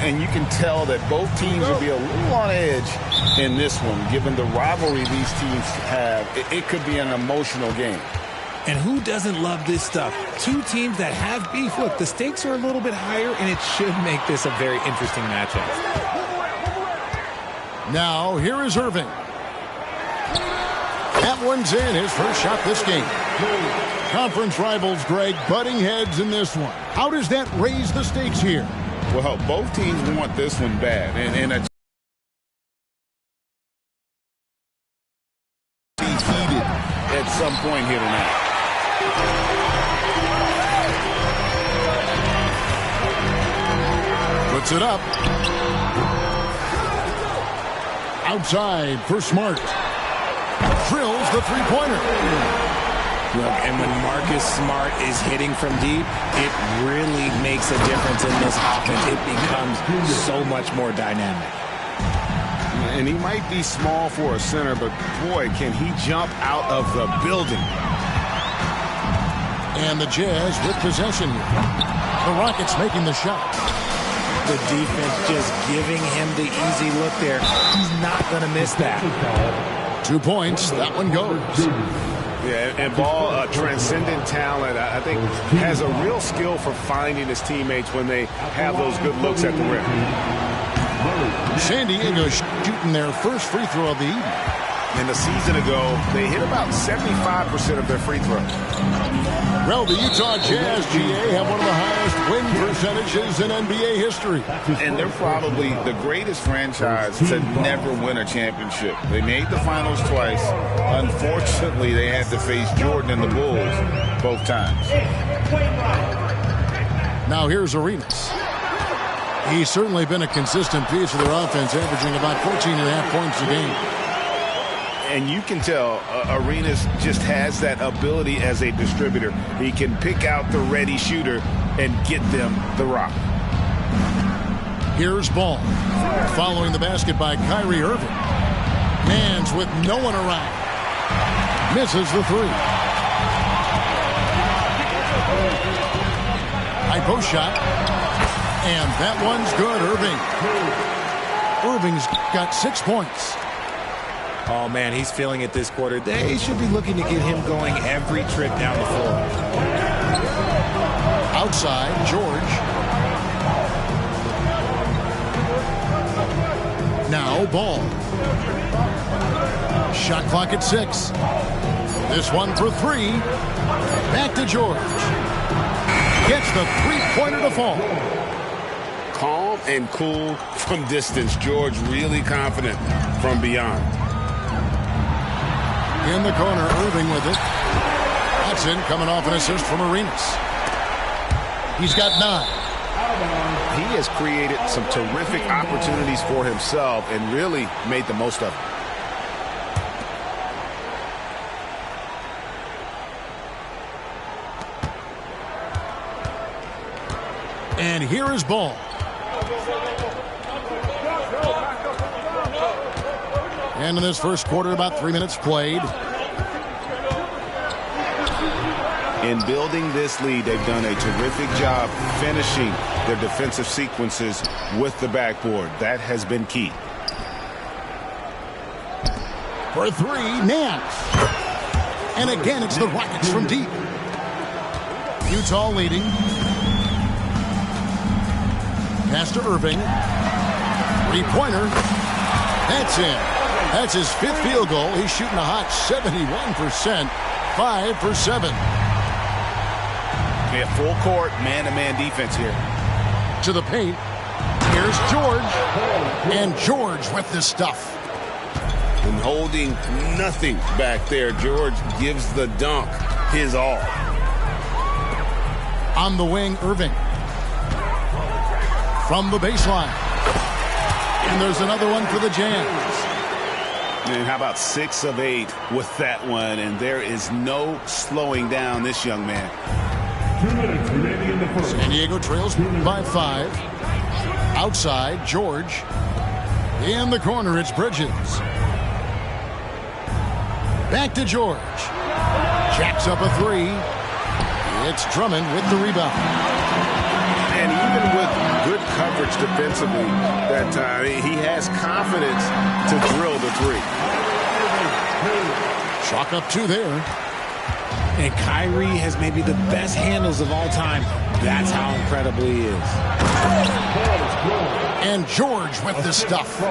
And you can tell that both teams will be a little on edge in this one, given the rivalry these teams have. It could be an emotional game. And who doesn't love this stuff? Two teams that have beef. Look, the stakes are a little bit higher, and it should make this a very interesting matchup. Now, here is Irving. That one's in, his first shot this game. Conference rivals, Greg, butting heads in this one. How does that raise the stakes here? Well, both teams want this one bad. And heated at some point here tonight. Puts it up. Outside for Smart. Drills the three-pointer. Look, and when Marcus Smart is hitting from deep, it really makes a difference in this offense. It becomes so much more dynamic. And he might be small for a center, but boy, can he jump out of the building. And the Jazz with possession here. The Rockets making the shot. The defense just giving him the easy look there. He's not going to miss that. 2 points. That one goes. Yeah, and Ball, transcendent talent, I think, has a real skill for finding his teammates when they have those good looks at the rim. San Diego shooting their first free throw of the evening. And a season ago, they hit about 75% of their free throws. Well, the Utah Jazz, GA, have one of the highest win percentages in NBA history. And they're probably the greatest franchise to never win a championship. They made the finals twice. Unfortunately, they had to face Jordan and the Bulls both times. Now here's Arenas. He's certainly been a consistent piece of their offense, averaging about 14.5 points a game. And you can tell Arenas just has that ability as a distributor. He can pick out the ready shooter and get them the rock. Here's Ball. Following the basket by Kyrie Irving. Mans with no one around. Misses the three. High post shot. And that one's good, Irving. Irving's got 6 points. Oh, man, he's feeling it this quarter. They should be looking to get him going every trip down the floor. Outside, George. Now, Ball. Shot clock at 6. This one for 3. Back to George. Gets the three-pointer to fall. Calm and cool from distance. George really confident from beyond. In the corner, Irving with it. That's in, coming off an assist from Arenas. He's got 9. He has created some terrific opportunities for himself and really made the most of it. And here is Ball. And in this first quarter, about 3 minutes played. In building this lead, they've done a terrific job finishing their defensive sequences with the backboard. That has been key. For 3, Nance. And again, it's the Rockets from deep. Utah leading. Pass to Irving. Three-pointer. That's in. That's his 5th field goal. He's shooting a hot 71%. 5 for 7. Yeah, full court, man-to-man defense here. To the paint. Here's George. And George with this stuff. And holding nothing back there. George gives the dunk his all. On the wing, Irving. From the baseline. And there's another one for the Jazz. And how about 6 of 8 with that one? And there is no slowing down this young man. San Diego trails by 5. Outside, George. In the corner, it's Bridges. Back to George. Jacks up a three. It's Drummond with the rebound. And even with good coverage defensively that time, he has confidence to drill the three. Chalk up two there. And Kyrie has maybe the best handles of all time. That's how incredible he is. And George with the stuff.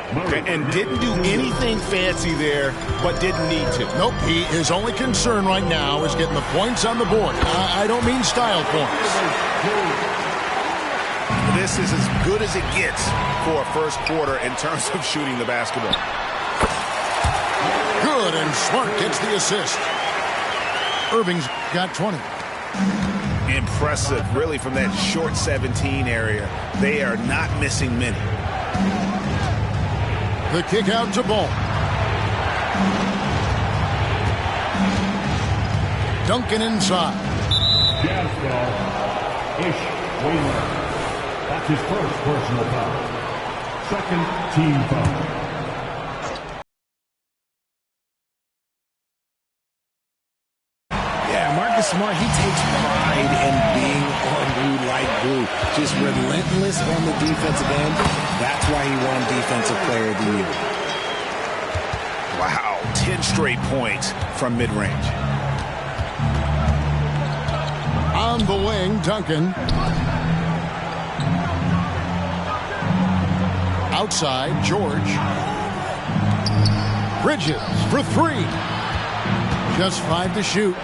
And didn't do anything fancy there, but didn't need to. Nope, his only concern right now is getting the points on the board. I don't mean style points. This is as good as it gets for a first quarter in terms of shooting the basketball. Good, and Smart gets the assist. Irving's got 20. Impressive, really, from that short 17 area. They are not missing many. The kick out to Ball. Duncan inside. Jazz foul. Ish Wheeler. That's his first personal foul. Second team foul. Smart, he takes pride in being on glue like glue. Just relentless on the defensive end. That's why he won Defensive Player of the Year. Wow, 10 straight points from mid-range. On the wing, Duncan. Outside, George. Bridges for three. Just 5 to shoot.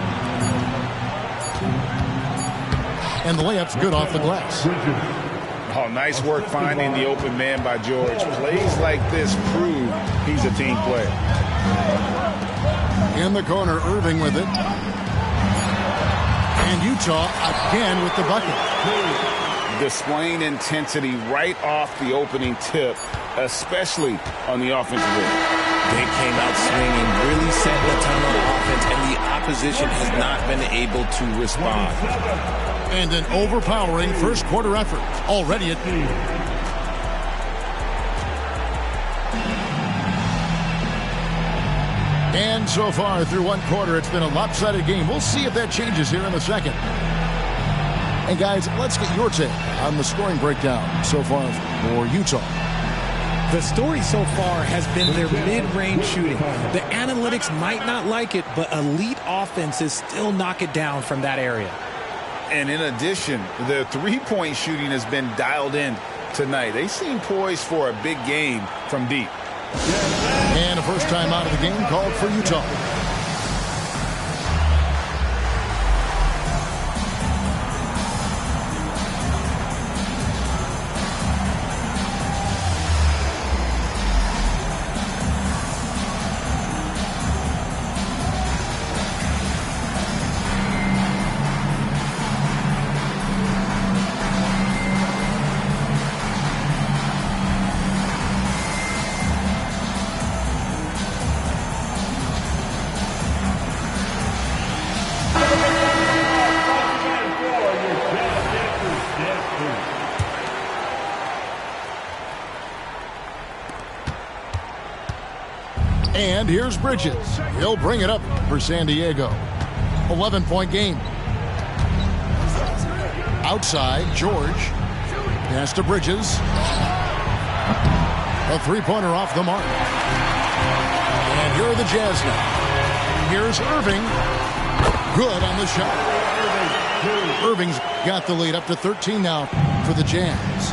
And the layup's good off the glass. Oh, nice work finding the open man by George. Plays like this prove he's a team player. In the corner, Irving with it. And Utah again with the bucket. Displaying intensity right off the opening tip, especially on the offensive end. They came out swinging, really setting a ton on offense, and the opposition has not been able to respond. And an overpowering first quarter effort already at the. And so far through one quarter, it's been a lopsided game. We'll see if that changes here in the second. And guys, let's get your take on the scoring breakdown so far for Utah. The story so far has been their mid-range shooting. The analytics might not like it, but elite offenses still knock it down from that area. And in addition, the three-point shooting has been dialed in tonight. They seem poised for a big game from deep. And a first time out of the game called for Utah. And here's Bridges. He'll bring it up for San Diego. 11-point game. Outside, George. Pass to Bridges. A three-pointer off the mark. And here are the Jazz now. Here's Irving. Good on the shot. Irving's got the lead up to 13 now for the Jazz.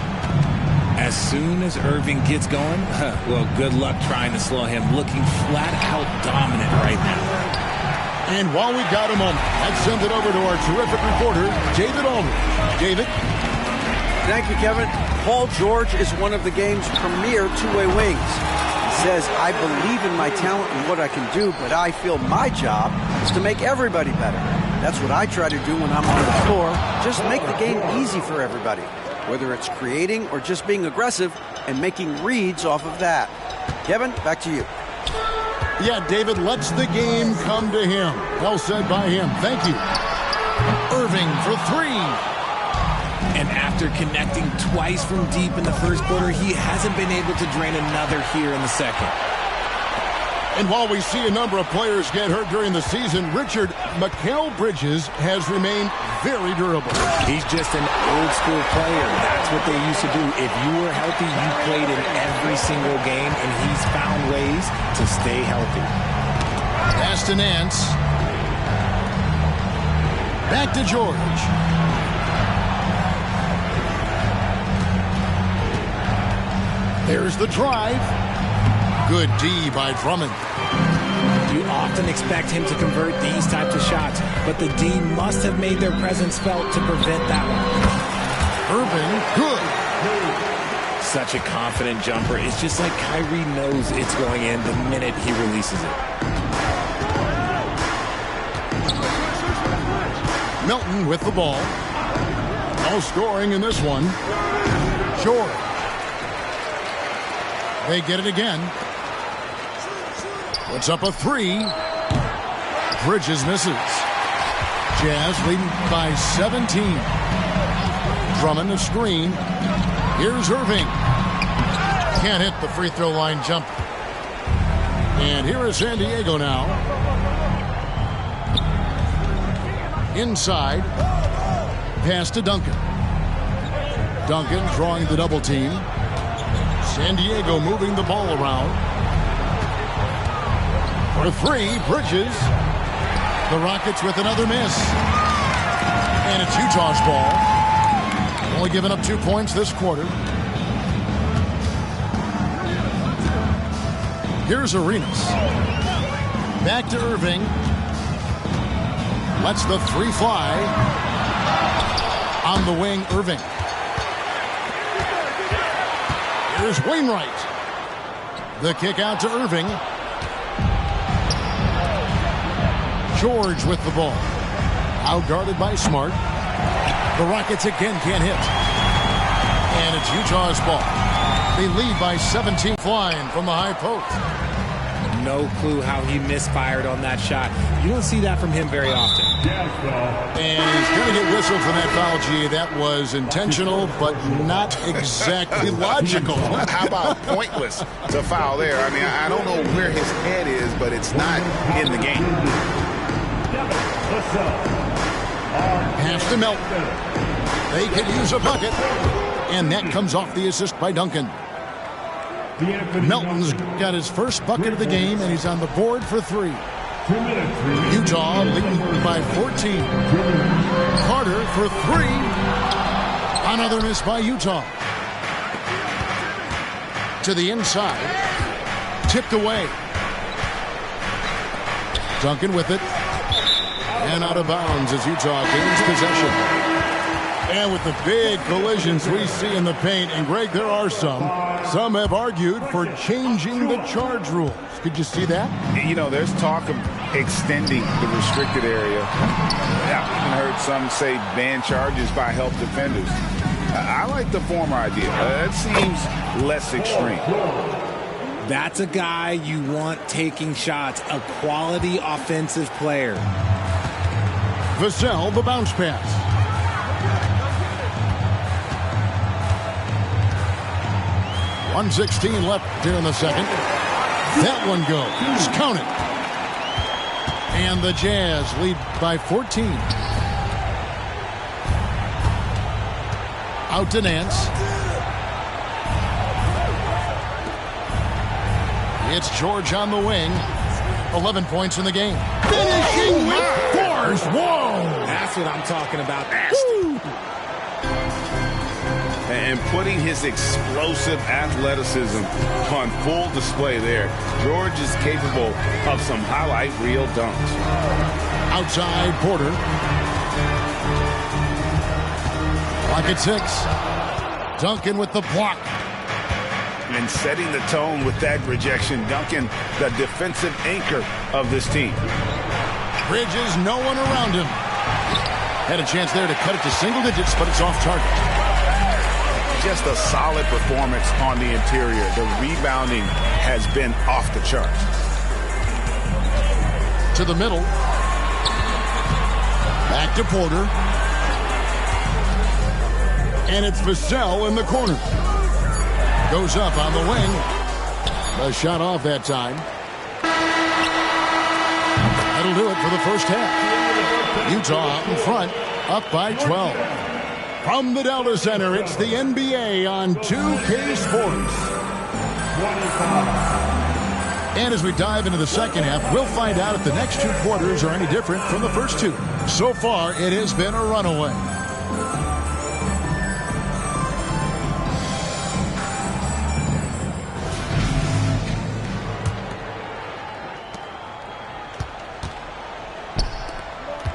As soon as Irving gets going, well, good luck trying to slow him. Looking flat out dominant right now. And while we got a moment, let's send it over to our terrific reporter, David Aldridge. David? Thank you, Kevin. Paul George is one of the game's premier two-way wings. He says, I believe in my talent and what I can do, but I feel my job is to make everybody better. That's what I try to do when I'm on the floor. Just make the game easy for everybody, whether it's creating or just being aggressive and making reads off of that. Kevin, back to you. Yeah, David lets the game come to him. Well said by him. Thank you. Irving for three. And after connecting twice from deep in the first quarter, he hasn't been able to drain another here in the second. And while we see a number of players get hurt during the season, Richard, Mikal Bridges has remained very durable. He's just an old-school player. That's what they used to do. If you were healthy, you played in every single game, and he's found ways to stay healthy. Pass to Nance. Back to George. There's the drive. Good D by Drummond. You often expect him to convert these types of shots, but the D must have made their presence felt to prevent that one. Irving, good. Such a confident jumper. It's just like Kyrie knows it's going in the minute he releases it. Milton with the ball. No scoring in this one. George. They get it again. Puts up a three. Bridges misses. Jazz leading by 17. Drummond a screen. Here's Irving. Can't hit the free throw line jump. And here is San Diego now. Inside. Pass to Duncan. Duncan drawing the double team. San Diego moving the ball around. For three, Bridges. The Rockets with another miss. And it's Utah's ball. Only giving up 2 points this quarter. Here's Arenas. Back to Irving. Lets the three fly. On the wing, Irving. Here's Wainwright. The kick out to Irving. George with the ball. Out guarded by Smart. The Rockets again can't hit. And it's Utah's ball. They lead by 17, flying from the high post. No clue how he misfired on that shot. You don't see that from him very often. And he's going to get whistled for that foul, G. That was intentional, but not exactly logical. How about pointless to foul there? I mean, I don't know where his head is, but it's not in the game. Pass to Melton. They could use a bucket. And that comes off the assist by Duncan. Melton's got his first bucket of the game, and he's on the board for three. Utah leading by 14. Carter for three. Another miss by Utah. To the inside. Tipped away. Duncan with it. And out of bounds as Utah gains possession. And with the big collisions we see in the paint, and Greg, there are some have argued for changing the charge rules. Could you see that? You know, there's talk of extending the restricted area. I've even heard some say ban charges by help defenders. I like the former idea. It seems less extreme. That's a guy you want taking shots, a quality offensive player. Vassell, the bounce pass. .116 left here in the second. That one goes. Count it. And the Jazz lead by 14. Out to Nance. It's George on the wing. 11 points in the game. Finishing with force. Whoa! That's what I'm talking about. And putting his explosive athleticism on full display there. George is capable of some highlight reel dunks. Outside Porter. Clock at 6. Duncan with the block. And setting the tone with that rejection. Duncan, the defensive anchor of this team. Bridges, no one around him. Had a chance there to cut it to single digits, but it's off target. Just a solid performance on the interior. The rebounding has been off the charts. To the middle. Back to Porter. And it's Vassell in the corner. Goes up on the wing. The shot off that time. That'll do it for the first half. Utah out in front, up by 12. From the Delta Center, it's the NBA on 2K Sports. And as we dive into the second half, we'll find out if the next two quarters are any different from the first two. So far, it has been a runaway.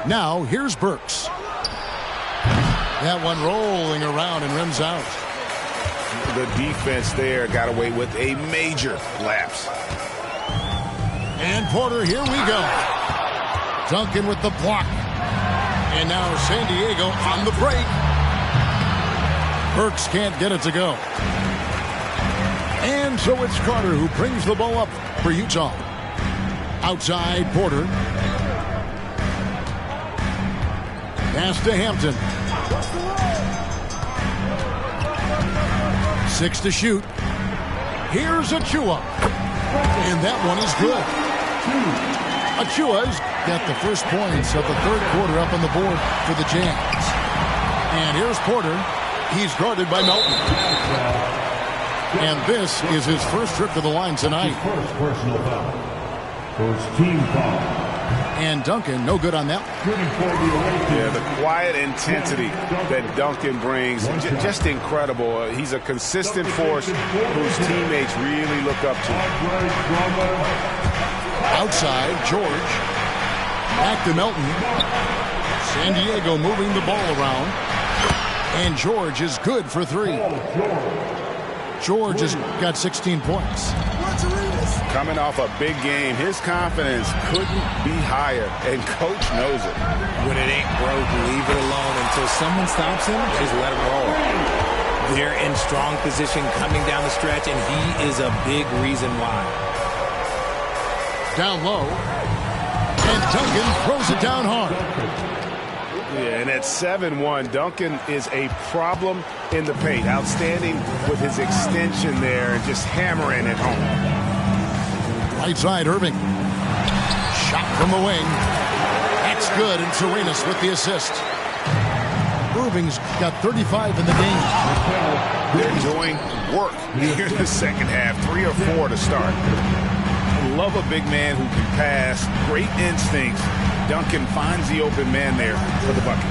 Now, here's Burks. That one rolling around and rims out. The defense there got away with a major lapse. And Porter, here we go. Duncan with the block. And now San Diego on the break. Burks can't get it to go. And so it's Carter who brings the ball up for Utah. Outside, Porter. Pass to Hampton. 6 to shoot. Here's Achua. And that one is good. Achua's got the first points of the third quarter up on the board for the Jazz. And here's Porter. He's guarded by Melton. And this is his first trip to the line tonight. First personal foul. First team foul. And Duncan, no good on that. Yeah, the quiet intensity that Duncan brings, just incredible. He's a consistent force whose teammates really look up to. Outside, George. Back to Melton. San Diego moving the ball around. And George is good for 3. George has got 16 points. Coming off a big game, his confidence couldn't be higher, and coach knows it. When it ain't broke, leave it alone until someone stops him. Just let him roll. They're in strong position coming down the stretch, and he is a big reason why. Down low, and Duncan throws it down hard. Yeah, and at 7-1, Duncan is a problem in the paint. Outstanding with his extension there and just hammering it home. Right side, Irving. Shot from the wing. That's good, and Serenas with the assist. Irving's got 35 in the game. They're doing work here in the second half. 3 or 4 to start. I love a big man who can pass. Great instincts. Duncan finds the open man there for the bucket.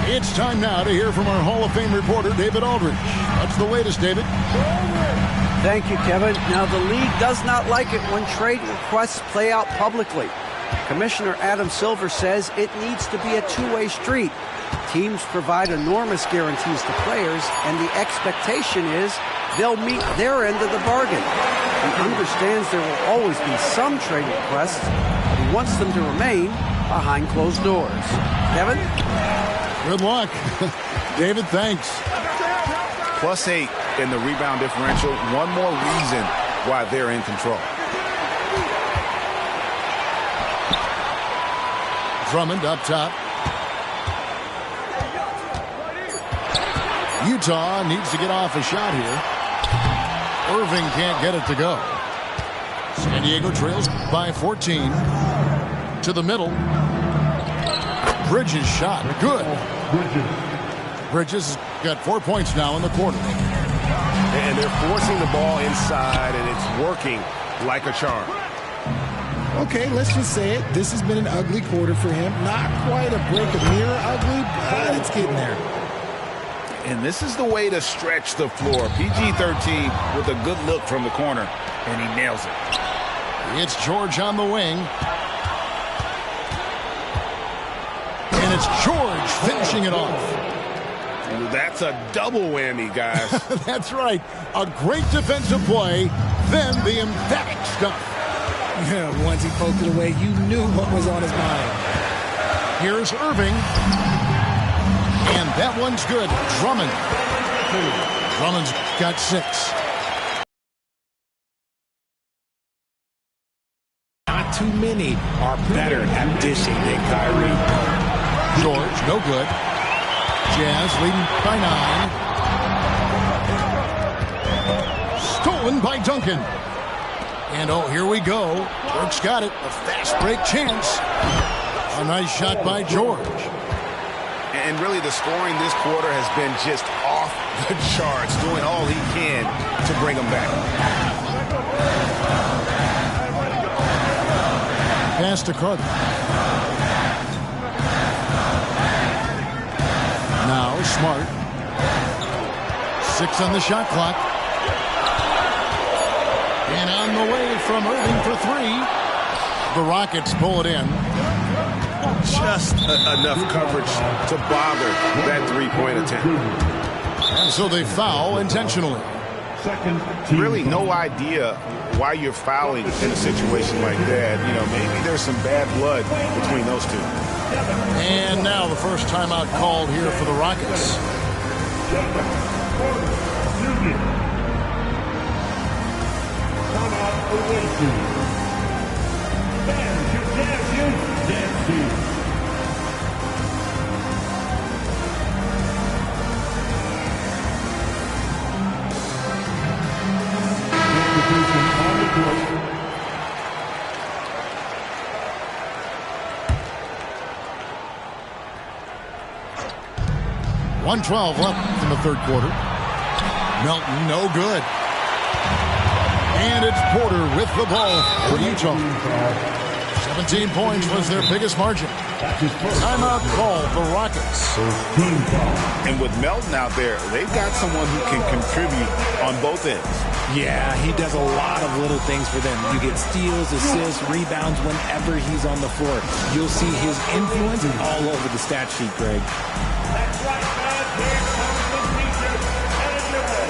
It's time now to hear from our Hall of Fame reporter, David Aldridge. What's the latest, David? Thank you, Kevin. Now, the league does not like it when trade requests play out publicly. Commissioner Adam Silver says it needs to be a two-way street. Teams provide enormous guarantees to players, and the expectation is they'll meet their end of the bargain. He understands there will always be some trade requests, but he wants them to remain behind closed doors. Kevin? Good luck. David, thanks. +8 in the rebound differential. One more reason why they're in control. Drummond up top. Utah needs to get off a shot here. Irving can't get it to go. San Diego trails by 14. To the middle. Bridges shot. Good. Bridges has got 4 points now in the quarter. And they're forcing the ball inside, and it's working like a charm. Okay, let's just say it. This has been an ugly quarter for him. Not quite a break of mirror ugly, but it's getting there. And this is the way to stretch the floor. PG-13 with a good look from the corner, and he nails it. It's George on the wing. And it's George finishing it off. That's a double whammy, guys. That's right. A great defensive play, then the emphatic stuff. Yeah, once he poked it away, you knew what was on his mind. Here's Irving. And that one's good. Drummond. Drummond's got 6. Not too many are better at dishing than Kyrie. George, no good. Jazz leading by 9. Stolen by Duncan. And oh, here we go. Burke's got it. A fast break chance. A nice shot by George. And really the scoring this quarter has been just off the charts, doing all he can to bring them back. Pass to Carter. Now Smart. 6 on the shot clock. And on the way from Irving for 3. The Rockets pull it in. Just enough coverage to bother that three-point attempt. And so they foul intentionally. Really no idea why you're fouling in a situation like that. You know, maybe there's some bad blood between those two. And now the first timeout called here for the Rockets. .112 left in the third quarter. Melton, no good. And it's Porter with the ball for Utah. 17 points was their biggest margin. Timeout call, the Rockets. And with Melton out there, they've got someone who can contribute on both ends. Yeah, he does a lot of little things for them. You get steals, assists, rebounds whenever he's on the floor. You'll see his influence all over the stat sheet, Greg. That's right, man. Here comes the teacher and a dribble.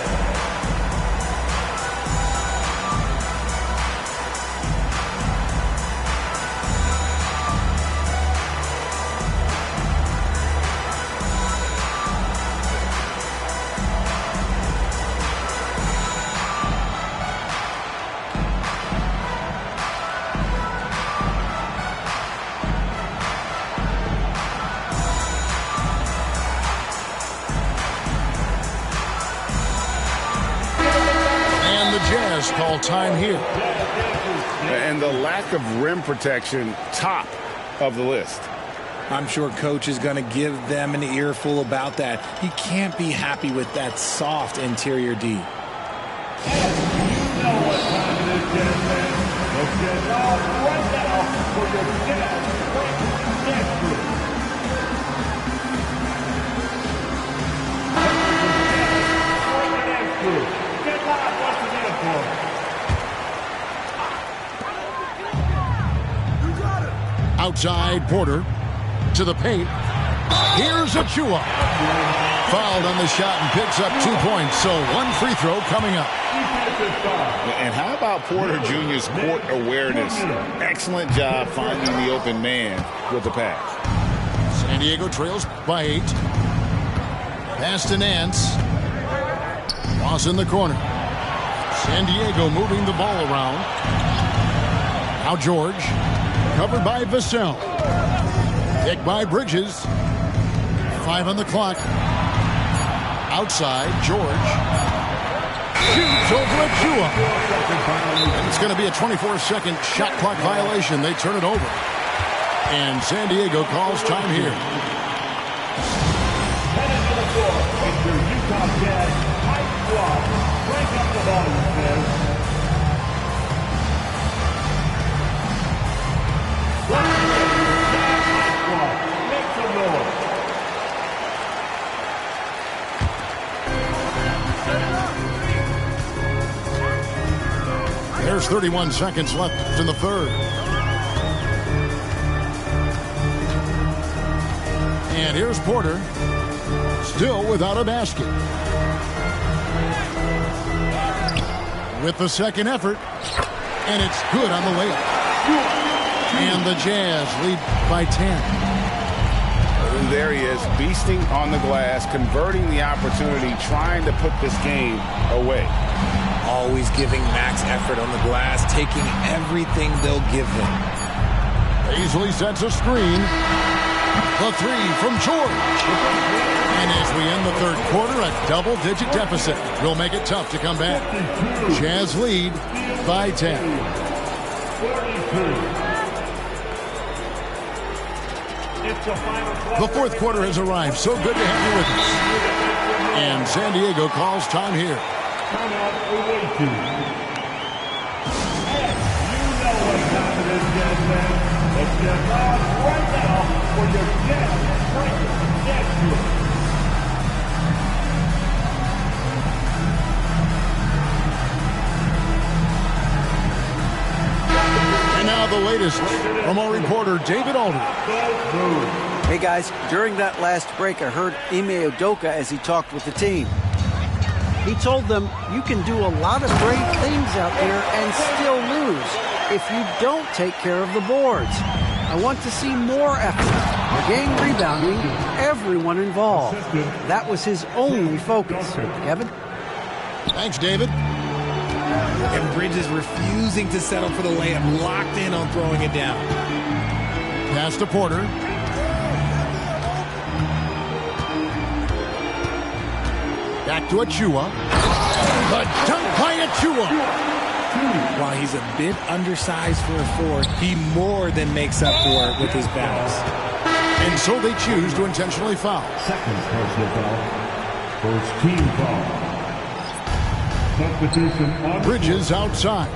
Call time here. And the lack of rim protection, top of the list. I'm sure coach is going to give them an earful about that. He can't be happy with that soft interior D. You know what time it is, gentlemen. Let's get off right now for your next break. Get live once again for us. Outside, Porter to the paint. Here's Achua. Fouled on the shot and picks up 2 points. So one free throw coming up. And how about Porter Jr.'s court awareness? Excellent job finding the open man with the pass. San Diego trails by 8. Pass to Nance. Ross in the corner. San Diego moving the ball around. Now George. Covered by Vassell. Picked by Bridges. 5 on the clock. Outside, George. Shoots over Achua. And it's going to be a 24-second shot clock violation. They turn it over. And San Diego calls time here. Headed to the floor. It's your Utah Jazz high squad. Break up the volume, man. Make some noise. There's 31 seconds left in the third. And here's Porter. Still without a basket. With the second effort. And it's good on the layup. And the Jazz lead by 10. And there he is, beasting on the glass, converting the opportunity, trying to put this game away. Always giving max effort on the glass, taking everything they'll give him. Paisley sets a screen. The three from George. And as we end the third quarter, a double-digit deficit will make it tough to come back. Jazz lead by 10. 42. The fourth quarter has arrived. So good to have you with us. And San Diego calls time here. Timeout awaiting. And you know what time it is, Jazz fans. Let's get on right now for your Jazz breakfast S2. And now the latest from our reporter, David Alder. Hey guys, during that last break, I heard Ime Udoka as he talked with the team. He told them, you can do a lot of great things out there and still lose if you don't take care of the boards. I want to see more effort, game rebounding, everyone involved. That was his only focus. Kevin? Thanks, David. And Bridges refusing to settle for the layup, locked in on throwing it down. Pass to Porter. Back to Achua. The dunk by Achua. While he's a bit undersized for a forward, he more than makes up for it with his bounce. And so they choose to intentionally foul. Second personal foul. First team foul. Substitution on Bridges outside.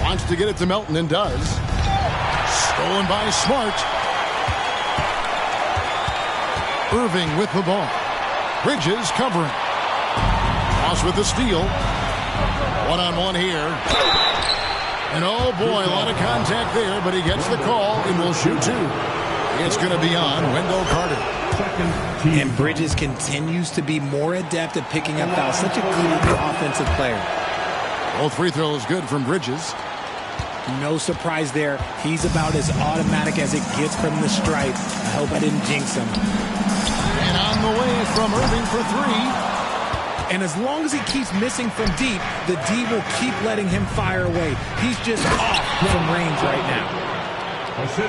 Wants to get it to Melton and does. Stolen by Smart. Irving with the ball. Bridges covering. Cross with the steal. One-on-one here. And oh boy, a lot of contact there, but he gets the call and will shoot two. It's going to be on Wendell Carter. And Bridges continues to be more adept at picking up fouls. Such a good offensive player. Both free throws good from Bridges. No surprise there. He's about as automatic as it gets from the stripe. I hope I didn't jinx him. And on the way from Irving for three. And as long as he keeps missing from deep, the D will keep letting him fire away. He's just off from range right now.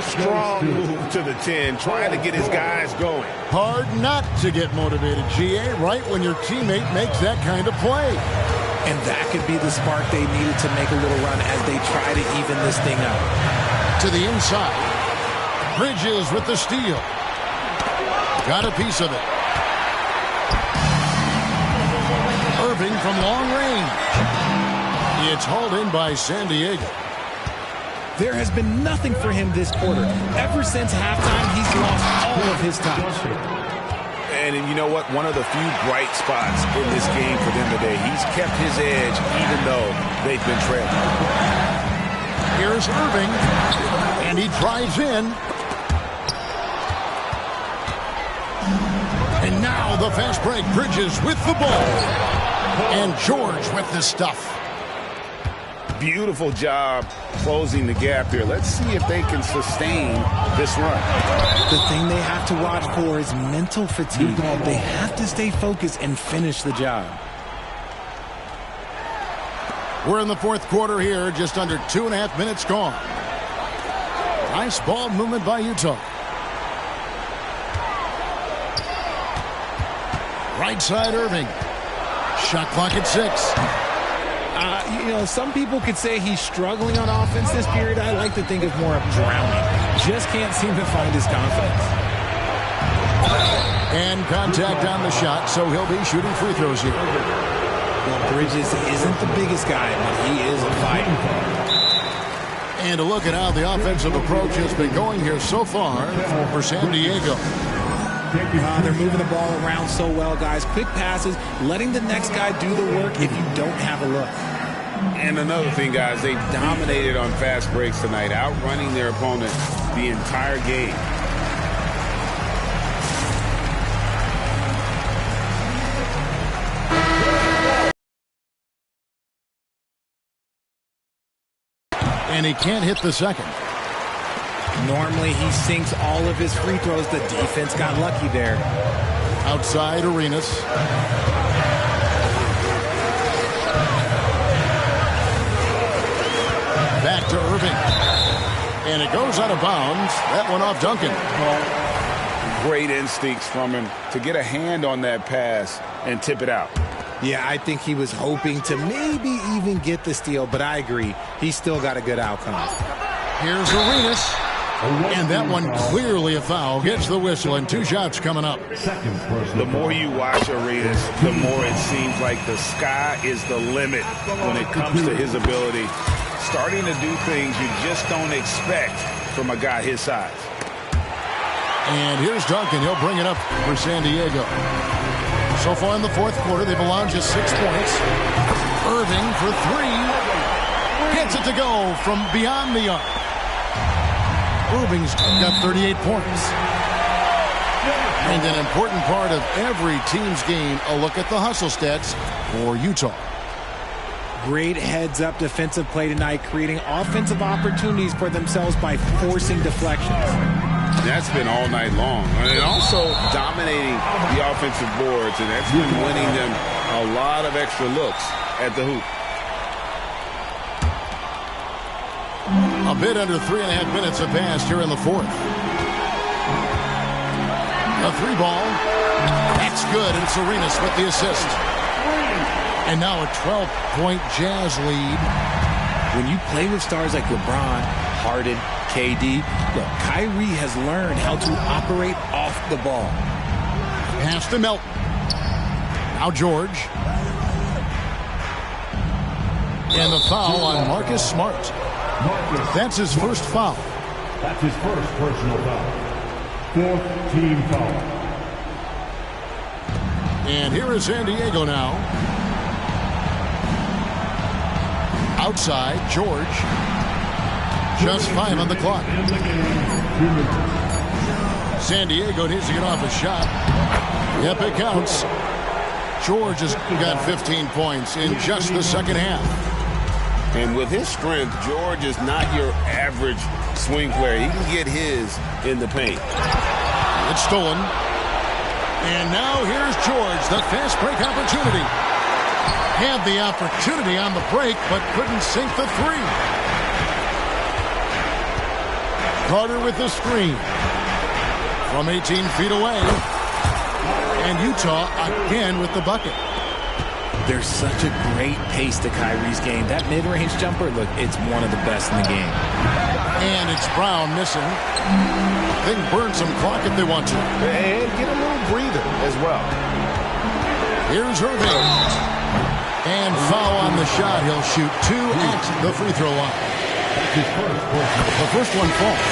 Strong move to the 10, trying to get his guys going. Hard not to get motivated, GA, right when your teammate makes that kind of play. And that could be the spark they needed to make a little run as they try to even this thing up. To the inside. Bridges with the steal. Got a piece of it. Irving from long range. It's hauled in by San Diego. There has been nothing for him this quarter. Ever since halftime, he's lost all of his touch. And you know what? One of the few bright spots in this game for them today. He's kept his edge even though they've been trailing. Here's Irving. And he drives in. And now the fast break. Bridges with the ball. And George with the stuff. Beautiful job closing the gap here. Let's see if they can sustain this run. The thing they have to watch for is mental fatigue. They have to stay focused and finish the job. We're in the fourth quarter here, just under 2.5 minutes gone. Nice ball movement by Utah. Right side Irving. Shot clock at 6. You know, some people could say he's struggling on offense this period. I like to think of more of drowning. Just can't seem to find his confidence. And contact on the shot, so he'll be shooting free throws here. Well, Bridges isn't the biggest guy, but he is a fighter. And a look at how the offensive approach has been going here so far for San Diego. They're moving the ball around so well, guys. Quick passes, letting the next guy do the work if you don't have a look. And another thing, guys, they've dominated on fast breaks tonight, outrunning their opponent the entire game. And he can't hit the second. Normally, he sinks all of his free throws. The defense got lucky there. Outside Arenas. Back to Irving. And it goes out of bounds. That one off Duncan. Great instincts from him to get a hand on that pass and tip it out. Yeah, I think he was hoping to maybe even get the steal, but I agree. He's still got a good outcome. Here's Arenas. And that one clearly a foul. Gets the whistle, and 2 shots coming up. The more you watch Arenas, the more it seems like the sky is the limit when it comes to his ability. Starting to do things you just don't expect from a guy his size. And here's Duncan. He'll bring it up for San Diego. So far in the fourth quarter, they've allowed just 6 points. Irving for 3. Gets it to go from beyond the arc. Irving's got 38 points. And an important part of every team's game, a look at the hustle stats for Utah. Great heads-up defensive play tonight, creating offensive opportunities for themselves by forcing deflections. That's been all night long. And also dominating the offensive boards, and that's been winning them a lot of extra looks at the hoop. A bit under 3.5 minutes have passed here in the fourth. A 3-ball. That's good, and it's Arenas with the assist. And now a 12-point Jazz lead. When you play with stars like LeBron, Harden, KD, look, Kyrie has learned how to operate off the ball. Pass to Melton. Now George. And the foul on Marcus Smart. That's his first foul. That's his first personal foul. 4th team foul. And here is San Diego now. Outside, George. Just 5 on the clock. San Diego needs to get off a shot. Yep, it counts. George has got 15 points in just the second half. And with his strength, George is not your average swing player. He can get his in the paint. It's stolen. And now here's George, the fast break opportunity. Had the opportunity on the break, but couldn't sink the 3. Carter with the screen. From 18 feet away. And Utah again with the bucket. There's such a great pace to Kyrie's game. That mid-range jumper, look, it's one of the best in the game. And it's Brown missing. They can burn some clock if they want to. And get a little breather as well. Here's Irving. And foul on the shot. He'll shoot 2 at the free throw line. The first one falls.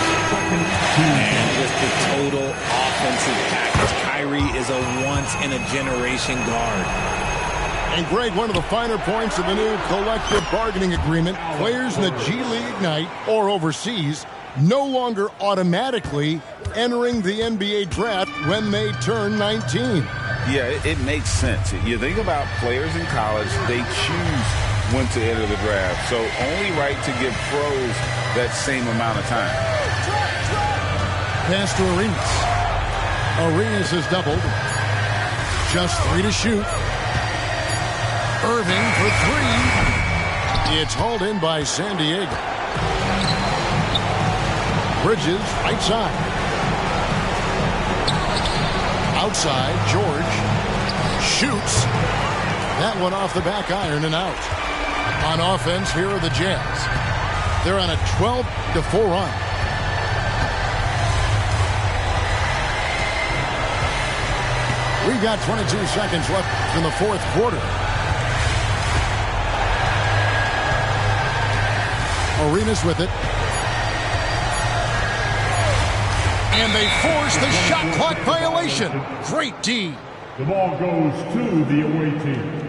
And with the total offensive package, Kyrie is a once-in-a-generation guard. And Greg, one of the finer points of the new collective bargaining agreement, players in the G League Ignite or overseas no longer automatically entering the NBA draft when they turn 19. Yeah, it makes sense. You think about players in college, they choose when to enter the draft. So only right to give pros that same amount of time. Pass to Arenas. Arenas has doubled. Just 3 to shoot. Irving for 3. It's hauled in by San Diego. Bridges, right side. Outside, George. Shoots. That one off the back iron and out. On offense, here are the Jazz. They're on a 12-4 run. We've got 22 seconds left in the fourth quarter. Arenas with it. And they force the shot clock violation. Great D. The ball goes to the away team.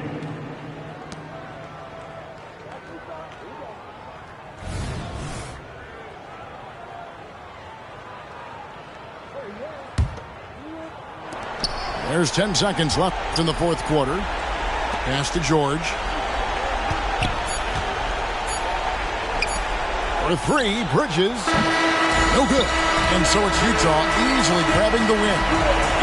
There's 10 seconds left in the fourth quarter. Pass to George. For 3, Bridges. No good. And so it's Utah easily grabbing the win.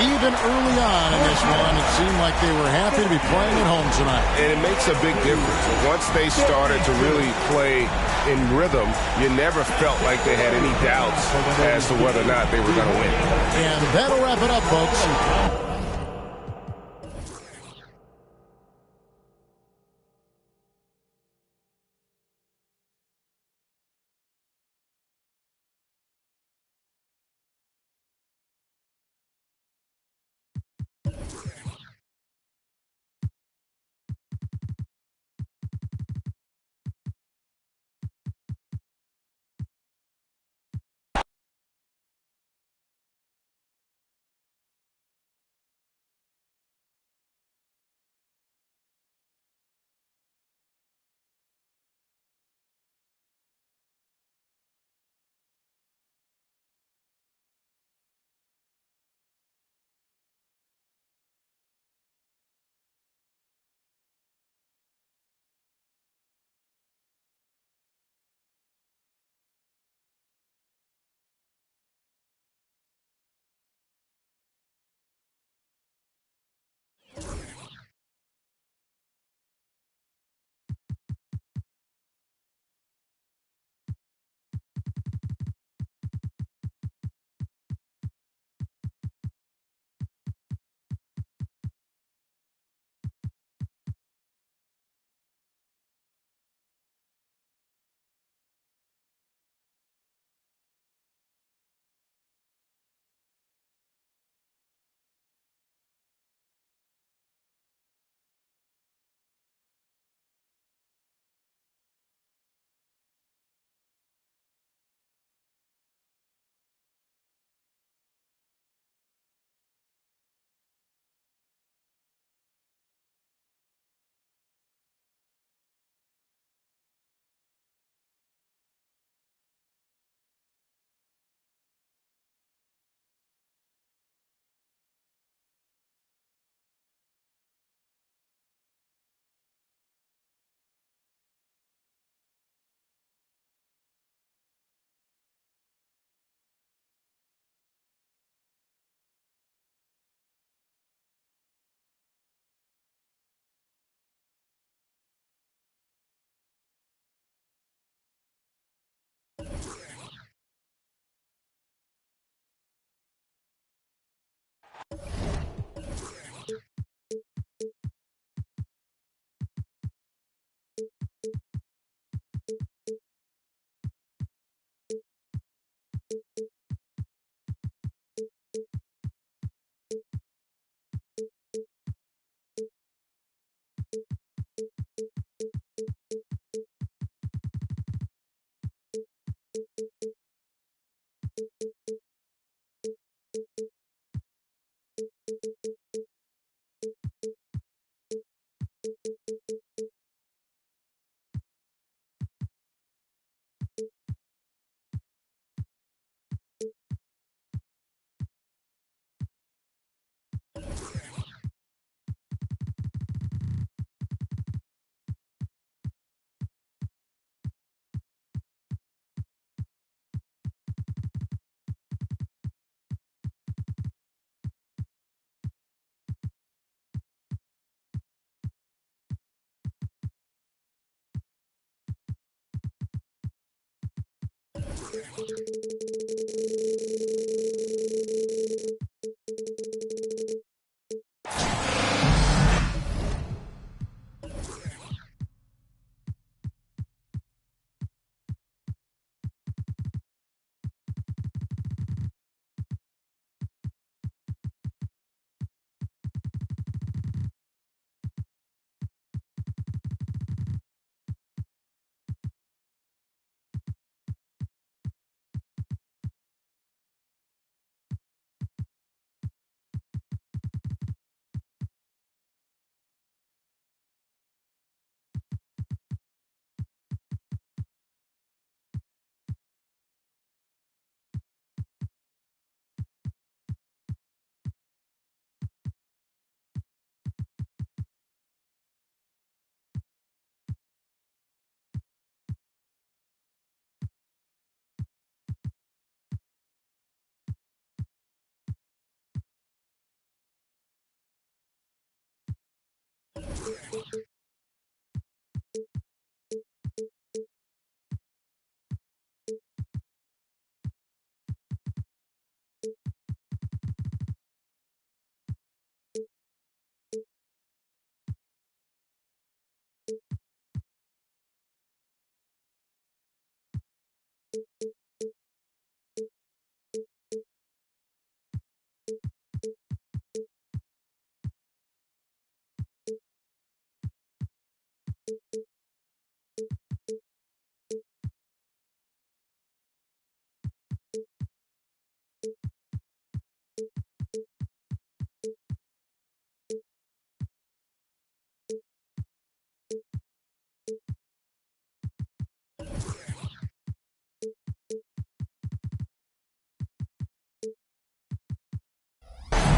Even early on in this one, it seemed like they were happy to be playing at home tonight. And it makes a big difference. Once they started to really play in rhythm, you never felt like they had any doubts as to whether or not they were going to win. And that'll wrap it up, folks.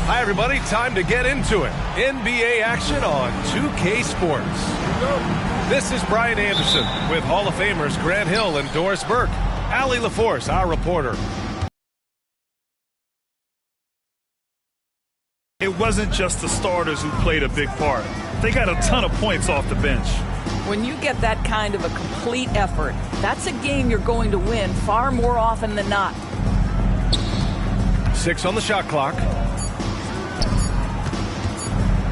Hi, everybody. Time to get into it. NBA action on 2K Sports. This is Brian Anderson with Hall of Famers Grant Hill and Doris Burke. Allie LaForce, our reporter. It wasn't just the starters who played a big part. They got a ton of points off the bench. When you get that kind of a complete effort, that's a game you're going to win far more often than not. 6 on the shot clock.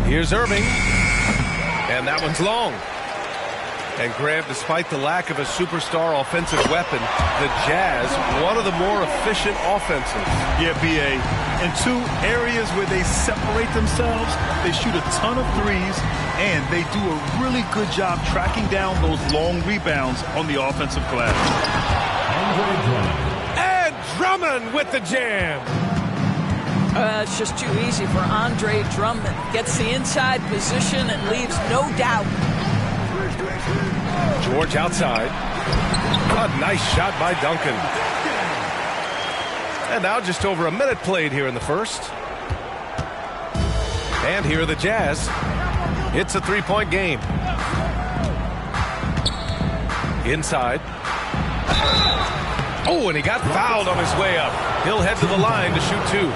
Here's Irving. And that one's long. And Graham, despite the lack of a superstar offensive weapon, the Jazz, one of the more efficient offenses. Yeah, B.A. In 2 areas where they separate themselves, they shoot a ton of threes, and they do a really good job tracking down those long rebounds on the offensive glass. And Drummond with the jam. It's just too easy for Andre Drummond. Gets the inside position and leaves no doubt. George outside. A nice shot by Duncan. And now just over a minute played here in the first. And here are the Jazz. It's a 3-point game. Inside. Oh, and he got fouled on his way up. He'll head to the line to shoot 2.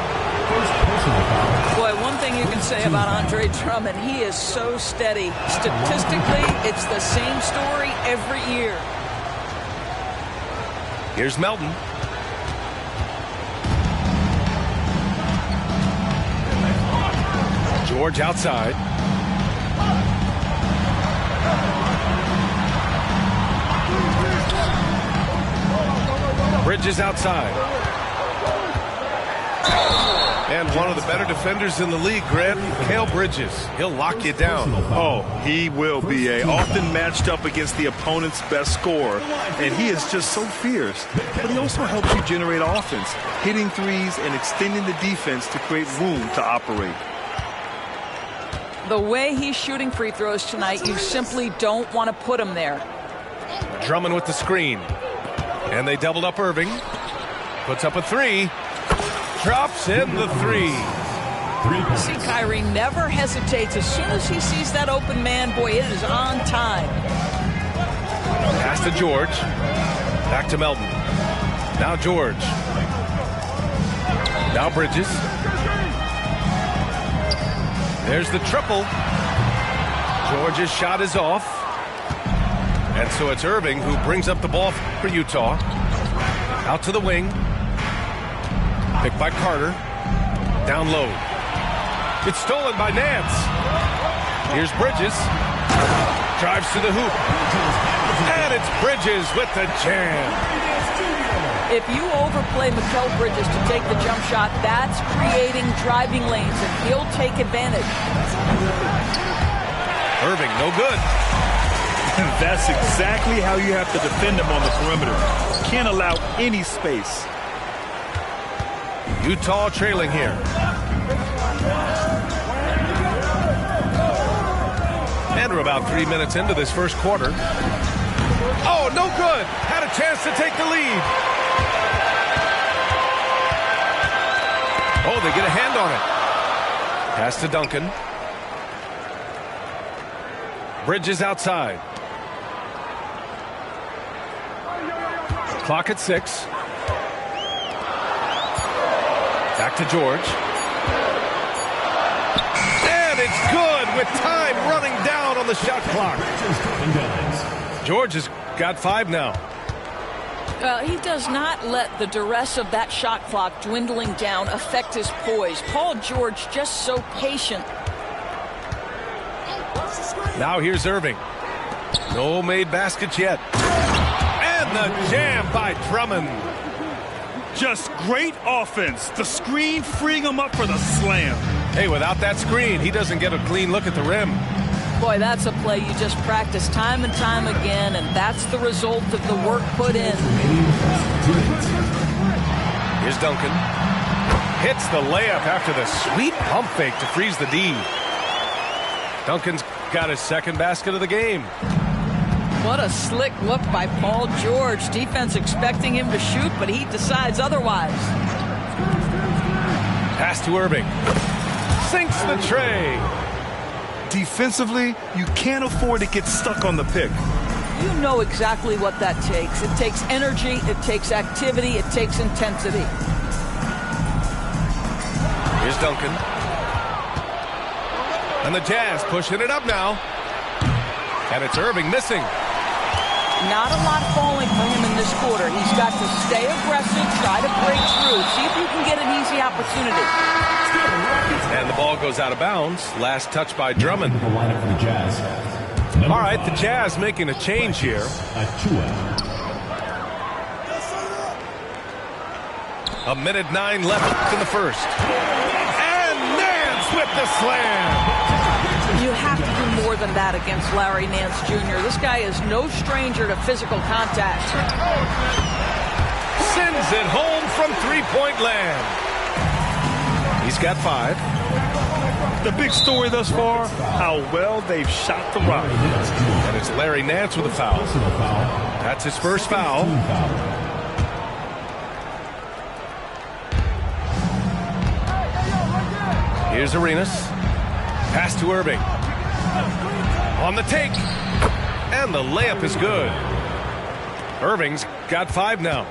Boy, one thing you can say about Andre Drummond, he is so steady. Statistically, it's the same story every year. Here's Melton. George outside. Bridges outside. And one of the better defenders in the league, Grant, Cale Bridges. He'll lock you down. Oh, he will be often matched up against the opponent's best scorer. And he is just so fierce. But he also helps you generate offense, hitting threes and extending the defense to create room to operate. The way he's shooting free throws tonight, you simply don't want to put him there. Drummond with the screen. And they doubled up Irving. Puts up a 3. Drops in the 3. See, Kyrie never hesitates. As soon as he sees that open man, boy, it is on time. Pass to George. Back to Melton. Now George. Now Bridges. There's the triple. George's shot is off. And so it's Irving who brings up the ball for Utah. Out to the wing. Picked by Carter. Down low. It's stolen by Nance. Here's Bridges. Drives to the hoop. And it's Bridges with the jam. If you overplay Mikal Bridges to take the jump shot, that's creating driving lanes, and he'll take advantage. Irving, no good. That's exactly how you have to defend him on the perimeter. Can't allow any space. Utah trailing here. And we're about 3 minutes into this first quarter. Oh, no good. Had a chance to take the lead. Oh, they get a hand on it. Pass to Duncan. Bridges outside. Clock at 6. Back to George. And it's good with time running down on the shot clock. George has got 5 now. He does not let the duress of that shot clock dwindling down affect his poise. Paul George just so patient. Now here's Irving. No made baskets yet. And the jam by Drummond. Just great offense. The screen freeing him up for the slam. Hey, without that screen, he doesn't get a clean look at the rim. Boy, that's a play you just practice time and time again, and that's the result of the work put in. Here's Duncan. Hits the layup after the sweet pump fake to freeze the D. Duncan's got his second basket of the game. What a slick look by Paul George. Defense expecting him to shoot, but he decides otherwise. Pass to Irving. sinks the tray. Defensively, you can't afford to get stuck on the pick. You know exactly what that takes. It takes energy, it takes activity, it takes intensity. Here's Duncan. And the Jazz pushing it up now. And it's Irving missing. Not a lot falling for him in this quarter. He's got to stay aggressive, try to break through, see if you can get an easy opportunity. And the ball goes out of bounds. Last touch by Drummond. The lineup for the Jazz. All right, the Jazz making a change here. A minute 9 left in the first. And Nance with the slam. You have to do more than that against Larry Nance Jr. This guy is no stranger to physical contact. Sends it home from three-point land. He's got 5. The big story thus far, how well they've shot the rock. And it's Larry Nance with a foul. That's his first foul. Here's Arenas. Pass to Irving. On the take. And the layup is good. Irving's got 5 now.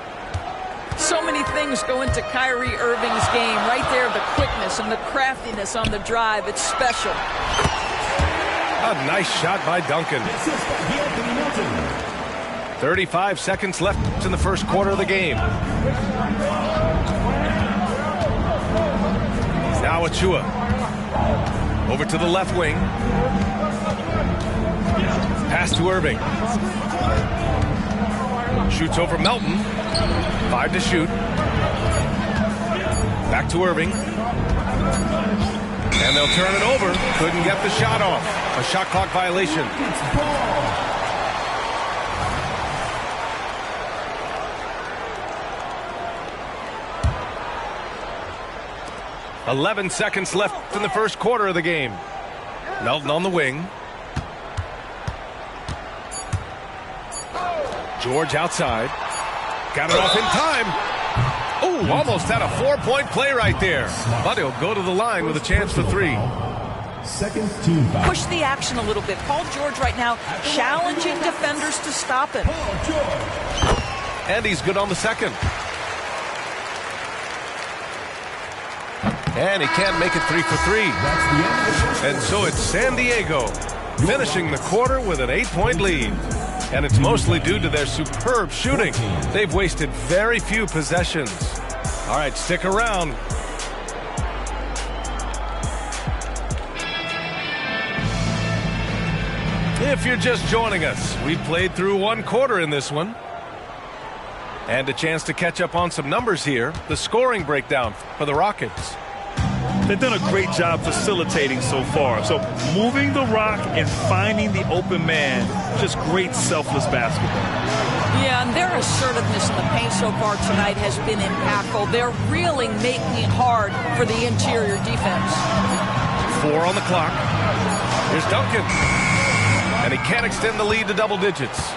So many things go into Kyrie Irving's game. Right there, the quickness and the craftiness on the drive. It's special. A nice shot by Duncan. 35 seconds left in the first quarter of the game. Now Achua. Over to the left wing. Pass to Irving. Shoots over Melton. 5 to shoot. Back to Irving. And they'll turn it over. Couldn't get the shot off. A shot clock violation. "11 seconds left in the first quarter of the game. Melton on the wing. George outside. Got it off in time. Ooh, almost had a 4-point play right there. But he'll go to the line with a chance for 3. Push the action a little bit. Paul George right now challenging defenders to stop him. And he's good on the second. And he can't make it 3 for 3. And so it's San Diego finishing the quarter with an 8-point lead. And it's mostly due to their superb shooting. They've wasted very few possessions. All right, stick around. If you're just joining us, we've played through 1 quarter in this one. And a chance to catch up on some numbers here. The scoring breakdown for the Rockets. They've done a great job facilitating so far. So moving the rock and finding the open man, just great selfless basketball. Yeah, and their assertiveness in the paint so far tonight has been impactful. They're really making it hard for the interior defense. 4 on the clock. Here's Duncan. And he can't extend the lead to double digits.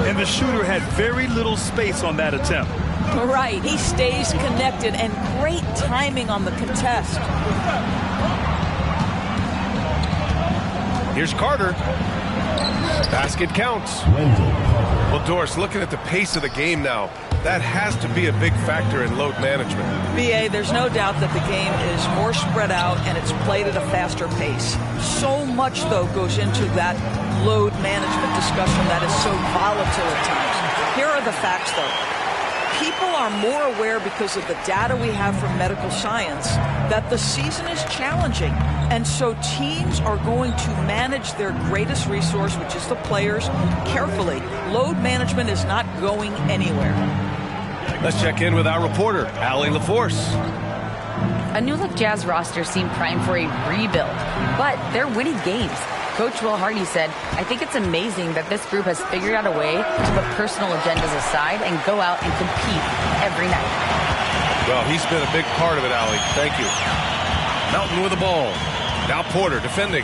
And the shooter had very little space on that attempt. Right, he stays connected, and great timing on the contest. Here's Carter. Basket counts. Well, Doris, looking at the pace of the game now, that has to be a big factor in load management. BA, there's no doubt that the game is more spread out and it's played at a faster pace. So much, though, goes into that load management discussion that is so volatile at times. Here are the facts, though. People are more aware because of the data we have from medical science that the season is challenging. And so teams are going to manage their greatest resource, which is the players, carefully. Load management is not going anywhere. Let's check in with our reporter, Allie LaForce. A new-look Jazz roster seemed primed for a rebuild, but they're winning games. Coach Will Hardy said, "I think it's amazing that this group has figured out a way to put personal agendas aside and go out and compete every night." Well, he's been a big part of it, Allie. Thank you. Melton with the ball. Now Porter defending.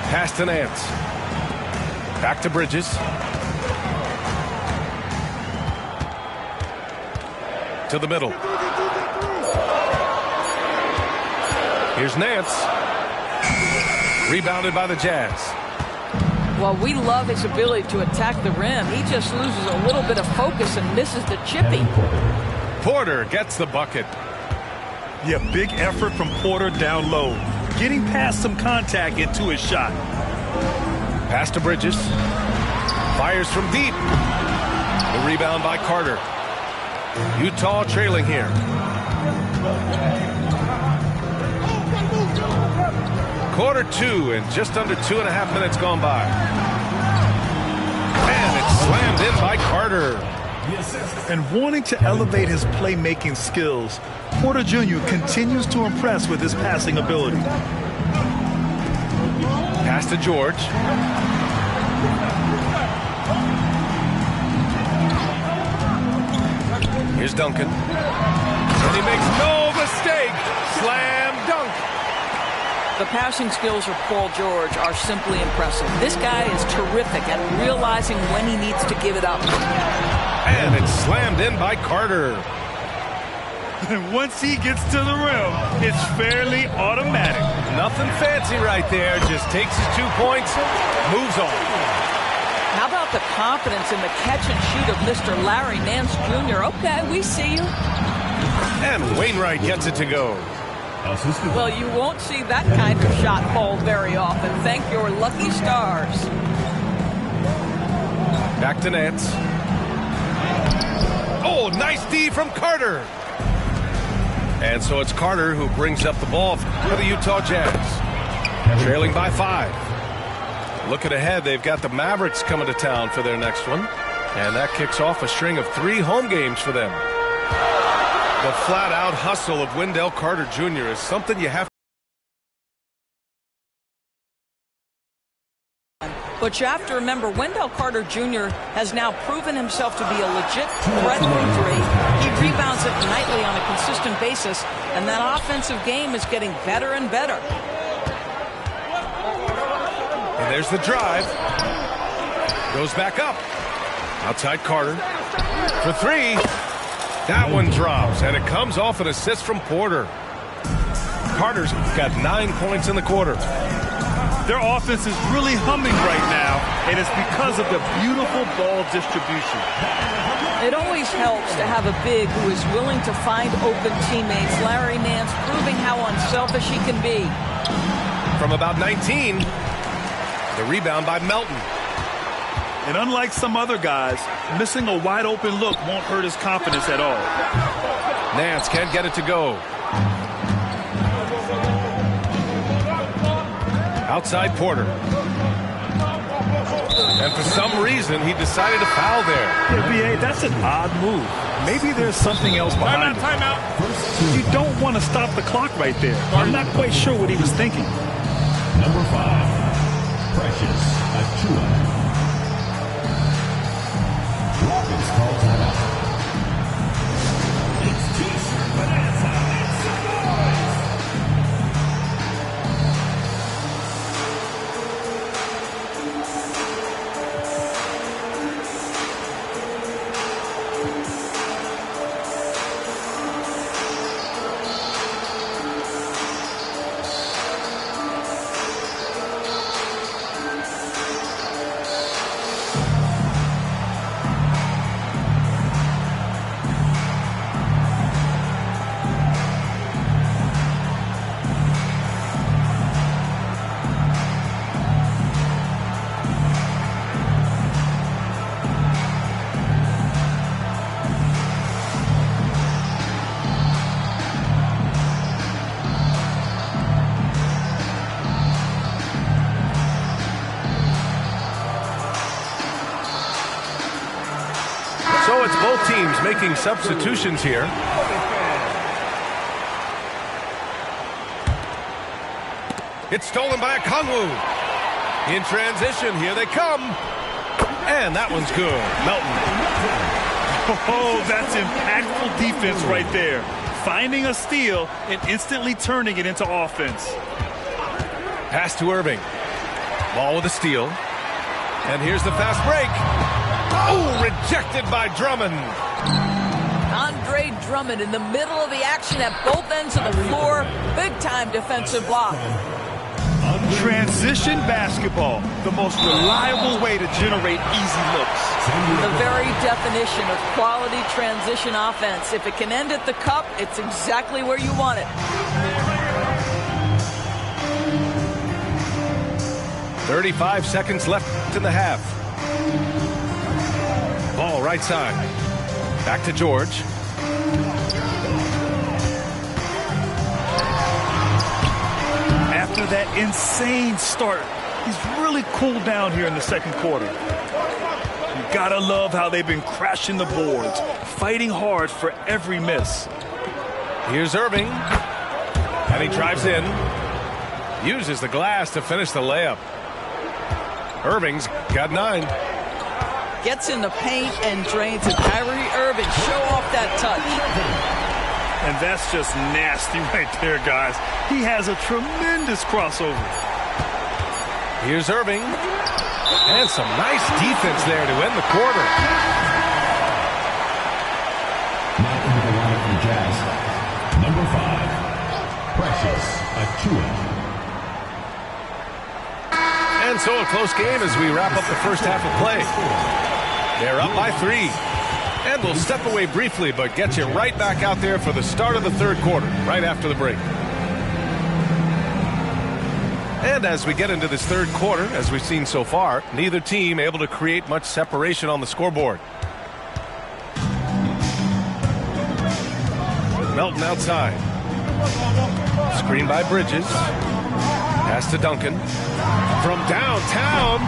Pass to Nance. Back to Bridges. To the middle. Here's Nance. Rebounded by the Jazz. Well, we love his ability to attack the rim. He just loses a little bit of focus and misses the chippy. Porter gets the bucket. Yeah, big effort from Porter down low. Getting past some contact into his shot. Pass to Bridges. Fires from deep. The rebound by Carter. Utah trailing here. Quarter 2 and just under 2.5 minutes gone by. And it's slammed in by Carter. And wanting to elevate his playmaking skills, Porter Jr. continues to impress with his passing ability. Pass to George. Here's Duncan. And he makes no mistake. Slam dunk. The passing skills of Paul George are simply impressive. This guy is terrific at realizing when he needs to give it up. And it's slammed in by Carter. And once he gets to the rim, it's fairly automatic. Nothing fancy right there. Just takes his 2 points, moves on. How about the confidence in the catch and shoot of Mr. Larry Nance Jr.? Okay, we see you. And Wainwright gets it to go. Well, you won't see that kind of shot fall very often. Thank your lucky stars. Back to Nance. Oh, nice D from Carter. And so it's Carter who brings up the ball for the Utah Jazz. Trailing by 5. Looking ahead, they've got the Mavericks coming to town for their next one. And that kicks off a string of 3 home games for them. The flat-out hustle of Wendell Carter Jr. is something you have. But you have to remember, Wendell Carter Jr. has now proven himself to be a legit threat from 3. He rebounds it nightly on a consistent basis, and that offensive game is getting better and better. And there's the drive. Goes back up. Outside Carter. For 3. That one drops, and it comes off an assist from Porter. Carter's got 9 points in the quarter. Their offense is really humming right now, and it's because of the beautiful ball distribution. It always helps to have a big who is willing to find open teammates. Larry Nance proving how unselfish he can be. From about 19, the rebound by Melton. And unlike some other guys, missing a wide open look won't hurt his confidence at all. Nance can't get it to go. Outside Porter. And for some reason, he decided to foul there. Yeah, B.A., that's an odd move. Maybe there's something else behind it. Timeout. You don't want to stop the clock right there. I'm not quite sure what he was thinking. Number 5, Precious Achua. Rockets call timeout. It's T-shirt Bonanza. It's the boys. So it's both teams making substitutions here. It's stolen by Okongwu. In transition, here they come. And that one's good. Melton. Oh, that's impactful defense right there. Finding a steal and instantly turning it into offense. Pass to Irving. Ball with a steal. And here's the fast break. Oh, rejected by Drummond. Andre Drummond in the middle of the action at both ends of the floor. Big-time defensive block. Transition basketball, the most reliable way to generate easy looks. The very definition of quality transition offense. If it can end at the cup, it's exactly where you want it. 35 seconds left in the half. Ball right side. Back to George. After that insane start, he's really cooled down here in the second quarter. You gotta love how they've been crashing the boards, fighting hard for every miss. Here's Irving. And he drives in. Uses the glass to finish the layup. Irving's got 9. Gets in the paint and drains it. Kyrie Irving, show off that touch. And that's just nasty right there, guys. He has a tremendous crossover. Here's Irving. And some nice defense there to end the quarter. Now into the line from Jazz, number 5, Precious Achiuwa. And so a close game as we wrap up the first half of play. They're up by 3. And we'll step away briefly, but get you right back out there for the start of the third quarter, right after the break. And as we get into this third quarter, as we've seen so far, neither team able to create much separation on the scoreboard. Melton outside. Screen by Bridges. Pass to Duncan. From downtown,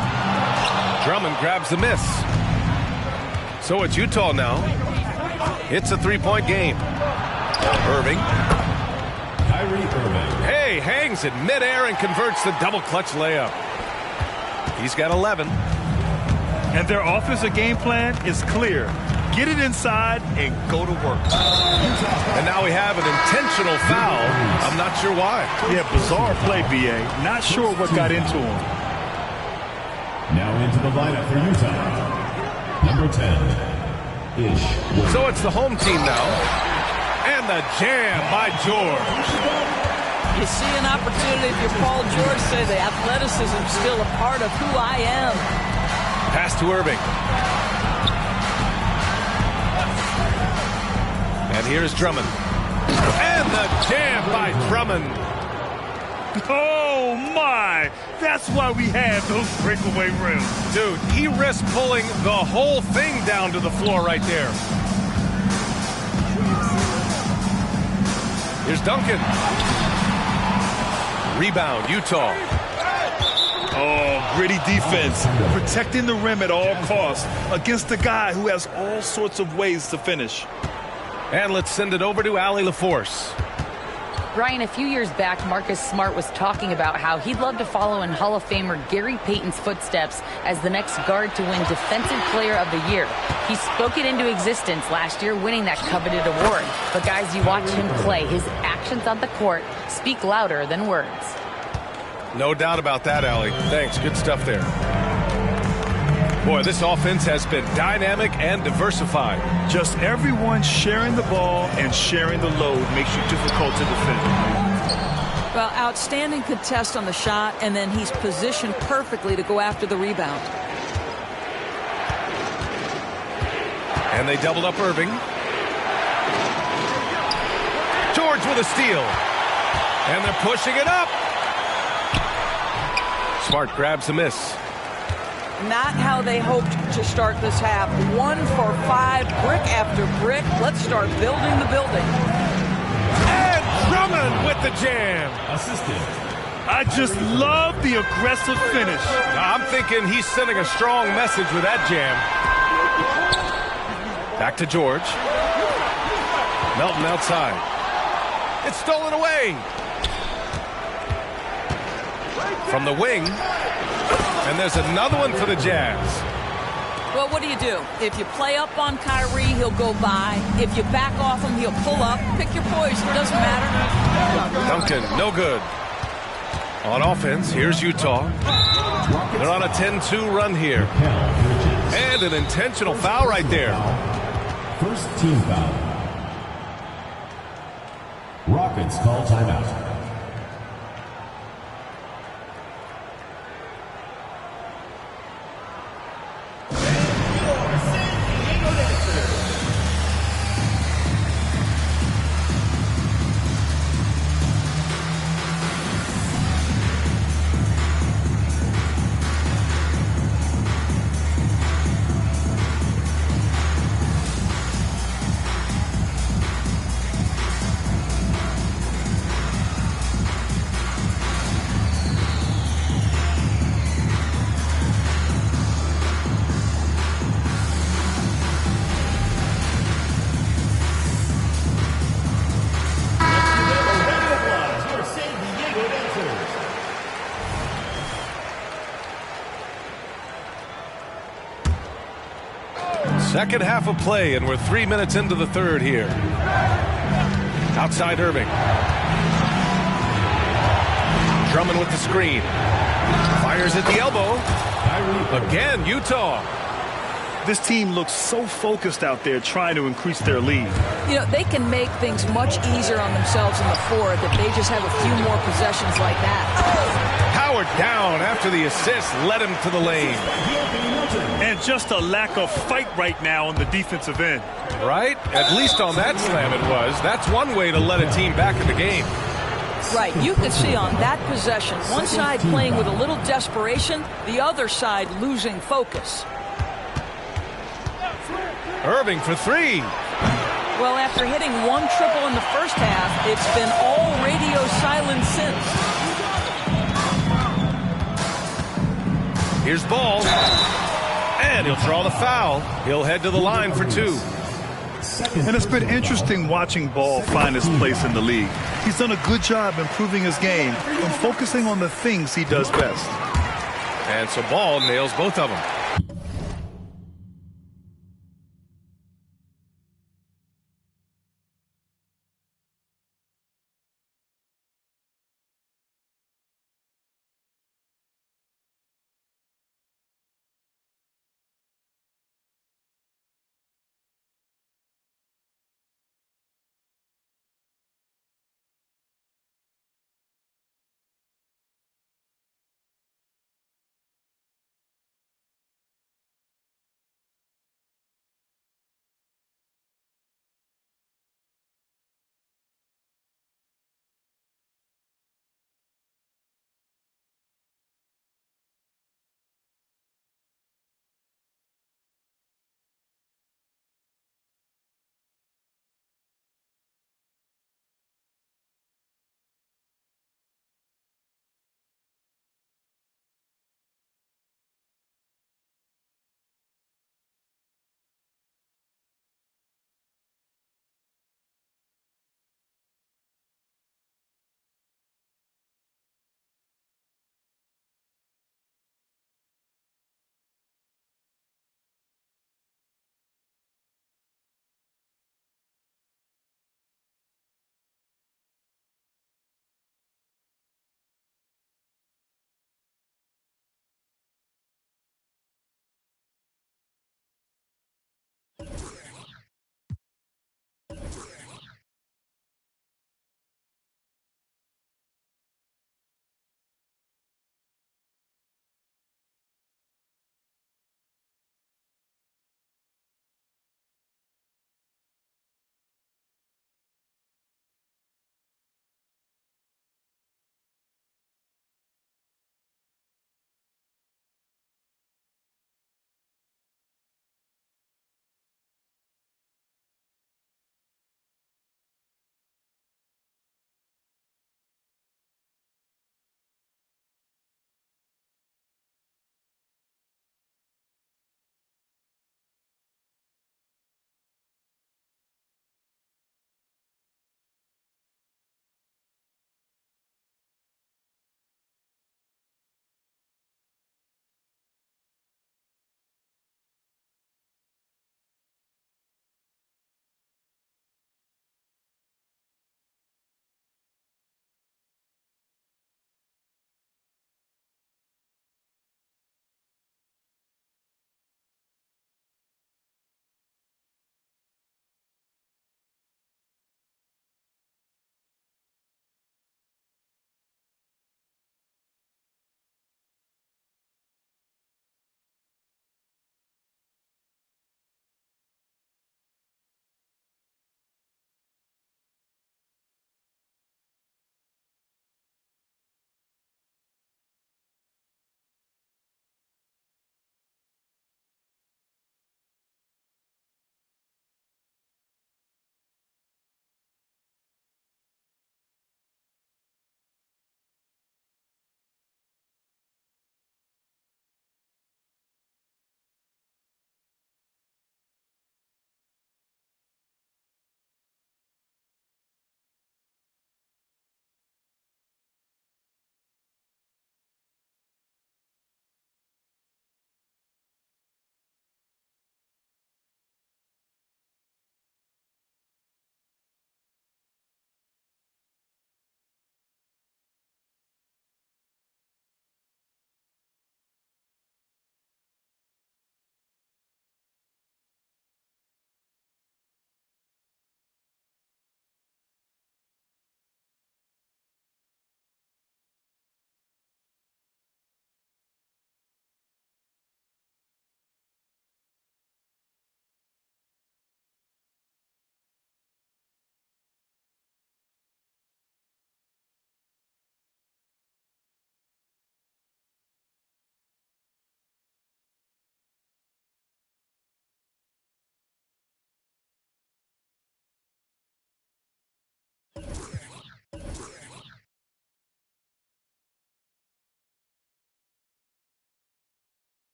Drummond grabs the miss. So it's Utah now. It's a 3-point game. Irving. Kyrie Irving. Hey, hangs in midair and converts the double clutch layup. He's got 11. And their offensive game plan is clear. Get it inside and go to work. And now we have an intentional foul. I'm not sure why. Yeah, bizarre play, B.A. Not sure what got into him. Now into the lineup for Utah. Number 10, Ish. So it's the home team now. And the jam by George. You see an opportunity if you're Paul George, say the athleticism is still a part of who I am. Pass to Irving. And here's Drummond. And the jam by Drummond. Oh, my. That's why we have those breakaway rims. Dude, he risked pulling the whole thing down to the floor right there. Here's Duncan. Rebound, Utah. Oh, gritty defense. Protecting the rim at all costs against a guy who has all sorts of ways to finish. And let's send it over to Allie LaForce. Ryan, a few years back, Marcus Smart was talking about how he'd love to follow in Hall of Famer Gary Payton's footsteps as the next guard to win Defensive Player of the Year. He spoke it into existence last year, winning that coveted award. But guys, you watch him play. His actions on the court speak louder than words. No doubt about that, Allie. Thanks. Good stuff there. Boy, this offense has been dynamic and diversified. Just everyone sharing the ball and sharing the load makes you difficult to defend. Well, outstanding contest on the shot, and then he's positioned perfectly to go after the rebound. And they doubled up Irving. George with a steal. And they're pushing it up. Smart grabs the miss. Not how they hoped to start this half. 1 for 5, brick after brick. Let's start building the building. And Drummond with the jam. Assistant. I just love the aggressive finish. I'm thinking he's sending a strong message with that jam. Back to George. Melton outside. It's stolen away. From the wing. And there's another one for the Jazz. Well, what do? If you play up on Kyrie, he'll go by. If you back off him, he'll pull up. Pick your poison. It doesn't matter. Duncan, no good. On offense, here's Utah. They're on a 10-2 run here. And an intentional foul right there. First team foul. Rockets call timeout. Second half of play, and we're 3 minutes into the third here. Outside Irving. Drummond with the screen. Fires at the elbow. Again, Utah. This team looks so focused out there trying to increase their lead. You know, they can make things much easier on themselves in the fourth if they just have a few more possessions like that. Howard down after the assist led him to the lane. And just a lack of fight right now on the defensive end. Right? At least on that slam it was. That's one way to let a team back in the game. Right. You could see on that possession, one side playing with a little desperation, the other side losing focus. Irving for three. Well, after hitting one triple in the first half, it's been all radio silence since. Here's Ball. And he'll draw the foul. He'll head to the line for two. And it's been interesting watching Ball find his place in the league. He's done a good job improving his game and focusing on the things he does best. And so Ball nails both of them.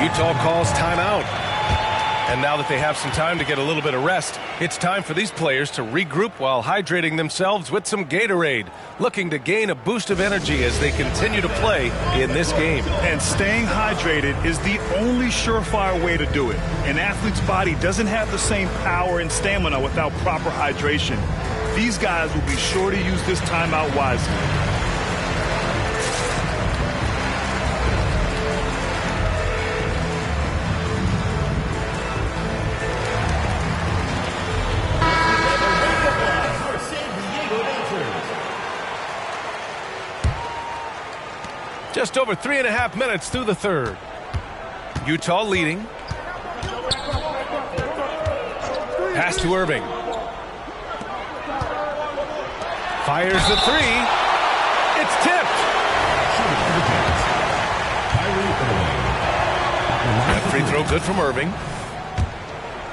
Utah calls timeout. And now that they have some time to get a little bit of rest, it's time for these players to regroup while hydrating themselves with some Gatorade, looking to gain a boost of energy as they continue to play in this game. And staying hydrated is the only surefire way to do it. An athlete's body doesn't have the same power and stamina without proper hydration. These guys will be sure to use this timeout wisely. Just over 3.5 minutes through the third. Utah leading. Pass to Irving. Fires the three. It's tipped. That free throw good from Irving.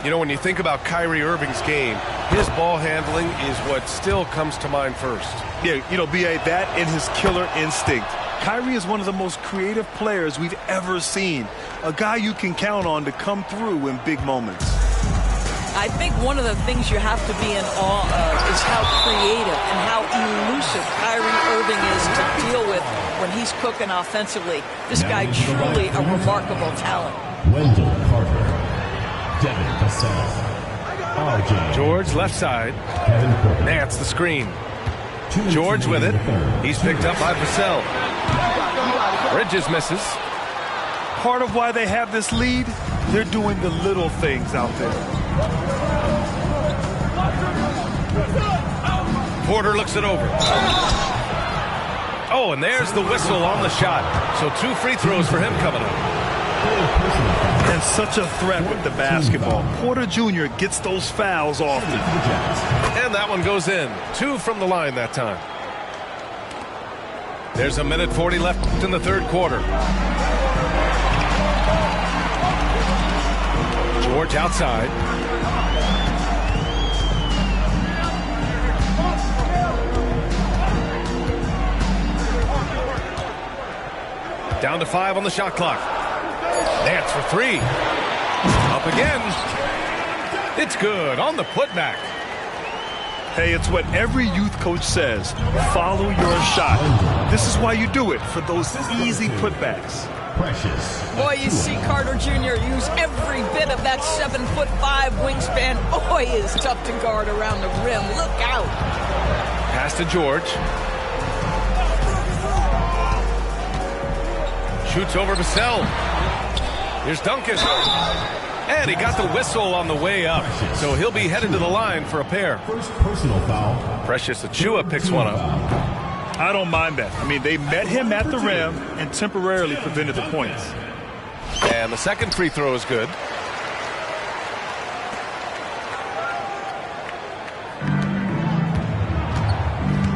You know, when you think about Kyrie Irving's game, his ball handling is what still comes to mind first. Yeah, you know, B.A., that and his killer instinct. Kyrie is one of the most creative players we've ever seen. A guy you can count on to come through in big moments. I think one of the things you have to be in awe of is how creative and how elusive Kyrie Irving is to deal with when he's cooking offensively. This guy truly a remarkable talent. Wendell Carter, Devin Vassell, RJ. George left side. Nance the screen. George with it. He's picked up by Vassell. Bridges misses. Part of why they have this lead, they're doing the little things out there. Porter looks it over. Oh, and there's the whistle on the shot. So 2 free throws for him coming up. And such a threat with the basketball. Porter Jr. gets those fouls often. And that one goes in. 2 from the line that time. There's 1:40 left in the third quarter. George outside. Down to 5 on the shot clock. Nance for 3. Up again. It's good on the putback. Hey, it's what every youth coach says. Follow your shot. This is why you do it, for those easy putbacks. Precious. Boy, you see Carter Jr. use every bit of that 7'5" wingspan. Boy, is tough to guard around the rim. Look out. Pass to George. Shoots over Vassell. Here's Duncan. And he got the whistle on the way up. So he'll be headed to the line for a pair. First personal foul. Precious Achiuwa picks one up. I don't mind that. I mean, they met him at the rim and temporarily prevented the points. And the second free throw is good.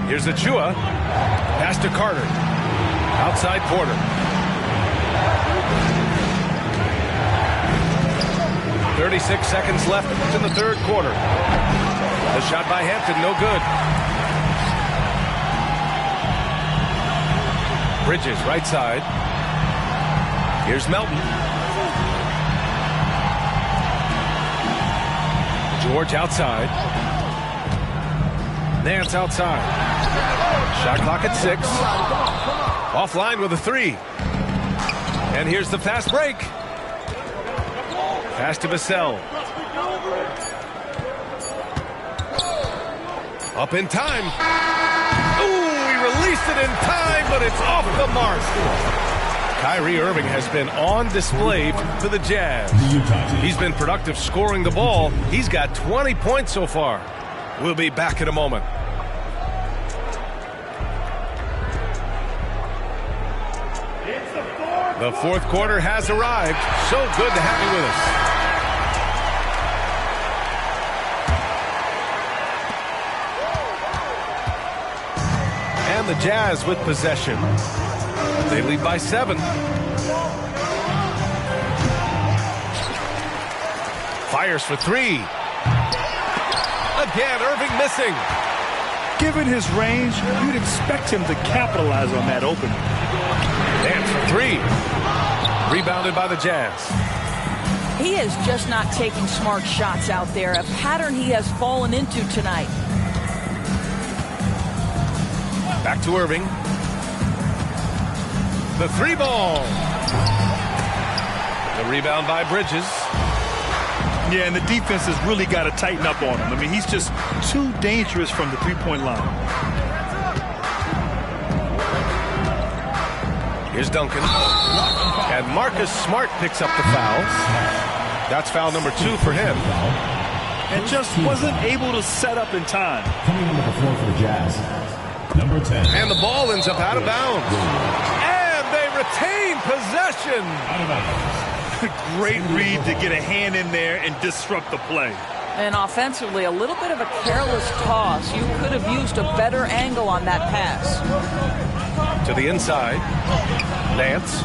Here's Achiuwa. Pass to Carter. Outside Porter. 36 seconds left in the third quarter. The shot by Hampton, no good. Bridges, right side. Here's Melton. George outside. Nance outside. Shot clock at 6. Offline with a 3. And here's the fast break. Pass to Vassell. Up in time. Ooh, he released it in time, but it's off the mark. Kyrie Irving has been on display for the Jazz. He's been productive scoring the ball. He's got 20 points so far. We'll be back in a moment. The fourth quarter has arrived. So good to have you with us. And the Jazz with possession. They lead by 7. Fires for 3. Again, Irving missing. Given his range, you'd expect him to capitalize on that opening. Dance for 3. Rebounded by the Jazz. He is just not taking smart shots out there, a pattern he has fallen into tonight. Back to Irving. The 3-ball. The rebound by Bridges. Yeah, and the defense has really got to tighten up on him. I mean, he's just too dangerous from the three-point line. Here's Duncan. And Marcus Smart picks up the foul. That's foul number 2 for him. And just wasn't able to set up in time. Coming on the floor for the Jazz, number 10. And the ball ends up out of bounds. And they retain possession. Out of bounds. Great read to get a hand in there and disrupt the play. And offensively, a little bit of a careless toss. You could have used a better angle on that pass. To the inside. Nance.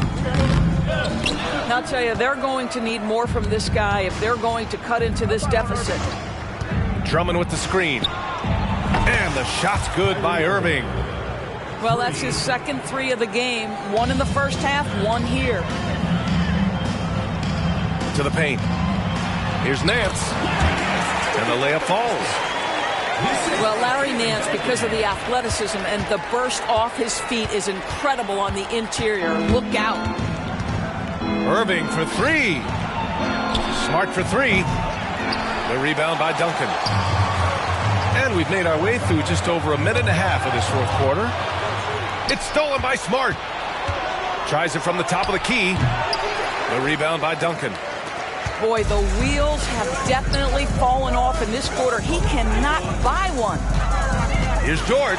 And I'll tell you, they're going to need more from this guy if they're going to cut into this deficit. Drummond with the screen. And the shot's good by Irving. Well, that's his second 3 of the game. 1 in the first half, 1 here. To the paint. Here's Nance. And the layup falls. Well, Larry Nance, because of the athleticism and the burst off his feet, is incredible on the interior. Look out. Irving for 3. Smart for 3. The rebound by Duncan. And we've made our way through just over a minute and a half of this fourth quarter. It's stolen by Smart. Tries it from the top of the key. The rebound by Duncan. Boy, the wheels have definitely fallen off in this quarter. He cannot buy one. Here's George.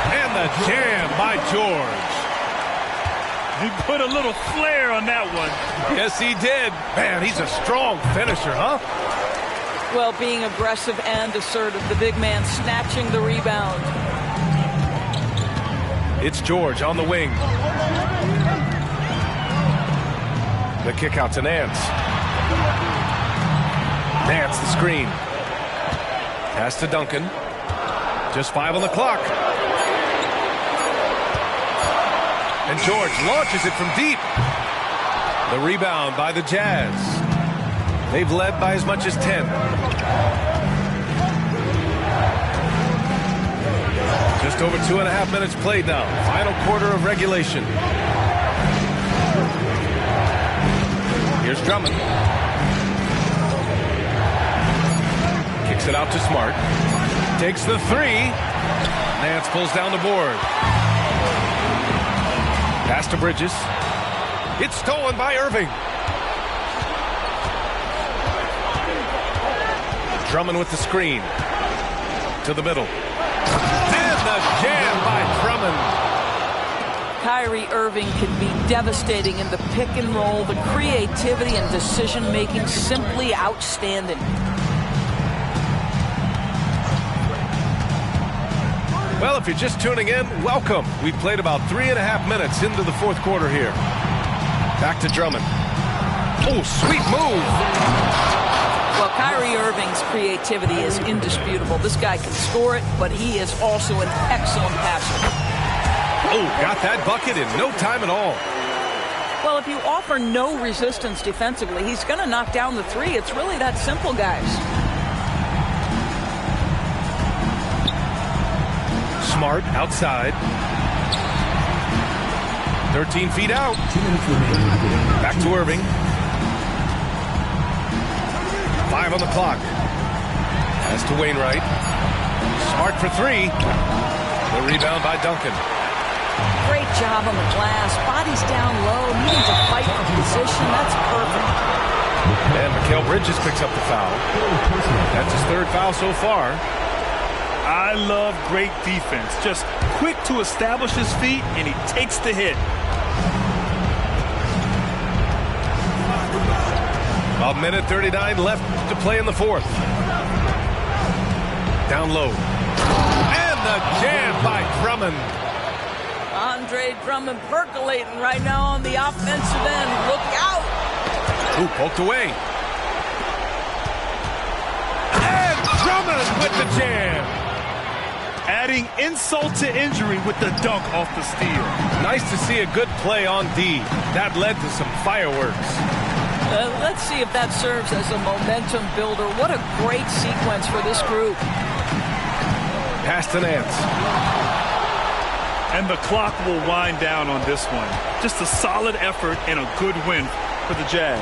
And the jam by George. He put a little flair on that one. Yes, he did. Man, he's a strong finisher, huh? Well, being aggressive and assertive. The big man snatching the rebound. It's George on the wing. The kick out to Nance. Nance the screen. Pass to Duncan. Just 5 on the clock. And George launches it from deep. The rebound by the Jazz. They've led by as much as 10. Just over 2.5 minutes played now. Final quarter of regulation. Here's Drummond. Kicks it out to Smart. Takes the 3. Nance pulls down the board. Pass to Bridges. It's stolen by Irving. Drummond with the screen. To the middle. And the jam by Drummond. Kyrie Irving can be devastating in the pick and roll. The creativity and decision-making simply outstanding. Well, if you're just tuning in, welcome. We've played about 3.5 minutes into the fourth quarter here. Back to Drummond. Oh, sweet move. Well, Kyrie Irving's creativity is indisputable. This guy can score it, but he is also an excellent passer. Oh, got that bucket in no time at all. Well, if you offer no resistance defensively, he's going to knock down the 3. It's really that simple, guys. Smart outside. 13 feet out. Back to Irving. 5 on the clock. Pass to Wainwright. Smart for 3. The rebound by Duncan. Great job on the glass. Body's down low, needing to fight for position. That's perfect. And Mikal Bridges picks up the foul. That's his 3rd foul so far. I love great defense. Just quick to establish his feet, and he takes the hit. A minute 39 left to play in the fourth. Down low. And the jam by Drummond. Andre Drummond percolating right now on the offensive end. Look out. Ooh, poked away. And Drummond with the jam. Adding insult to injury with the dunk off the steal. Nice to see a good play on D. That led to some fireworks. Let's see if that serves as a momentum builder. What a great sequence for this group. Pass to Nance. And the clock will wind down on this one. Just a solid effort and a good win for the Jazz.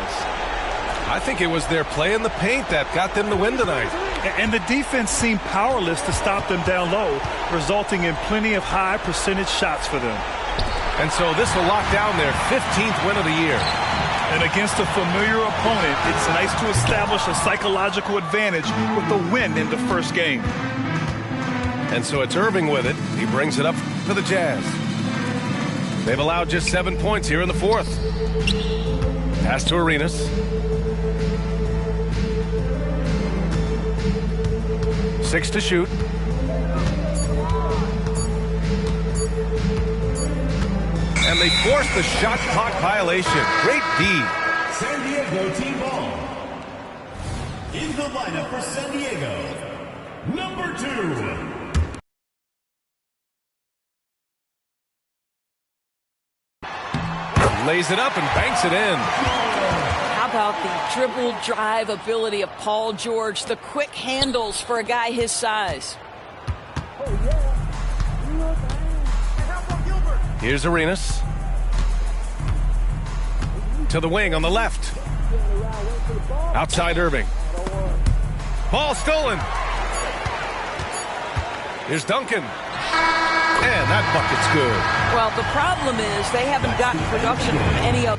I think it was their play in the paint that got them the win tonight. And the defense seemed powerless to stop them down low, resulting in plenty of high percentage shots for them. And so this will lock down their 15th win of the year. And against a familiar opponent, it's nice to establish a psychological advantage with the win in the first game. And so it's Irving with it. He brings it up to the Jazz. They've allowed just 7 points here in the fourth. Pass to Arenas. Six to shoot. And they force the shot clock violation. Great D. San Diego team ball. In the lineup for San Diego, number 2. Lays it up and banks it in. How about the dribble drive ability of Paul George, the quick handles for a guy his size. Here's Arenas. To the wing on the left. Outside Irving. Ball stolen. Here's Duncan. And that bucket's good. Well, the problem is they haven't gotten production from any of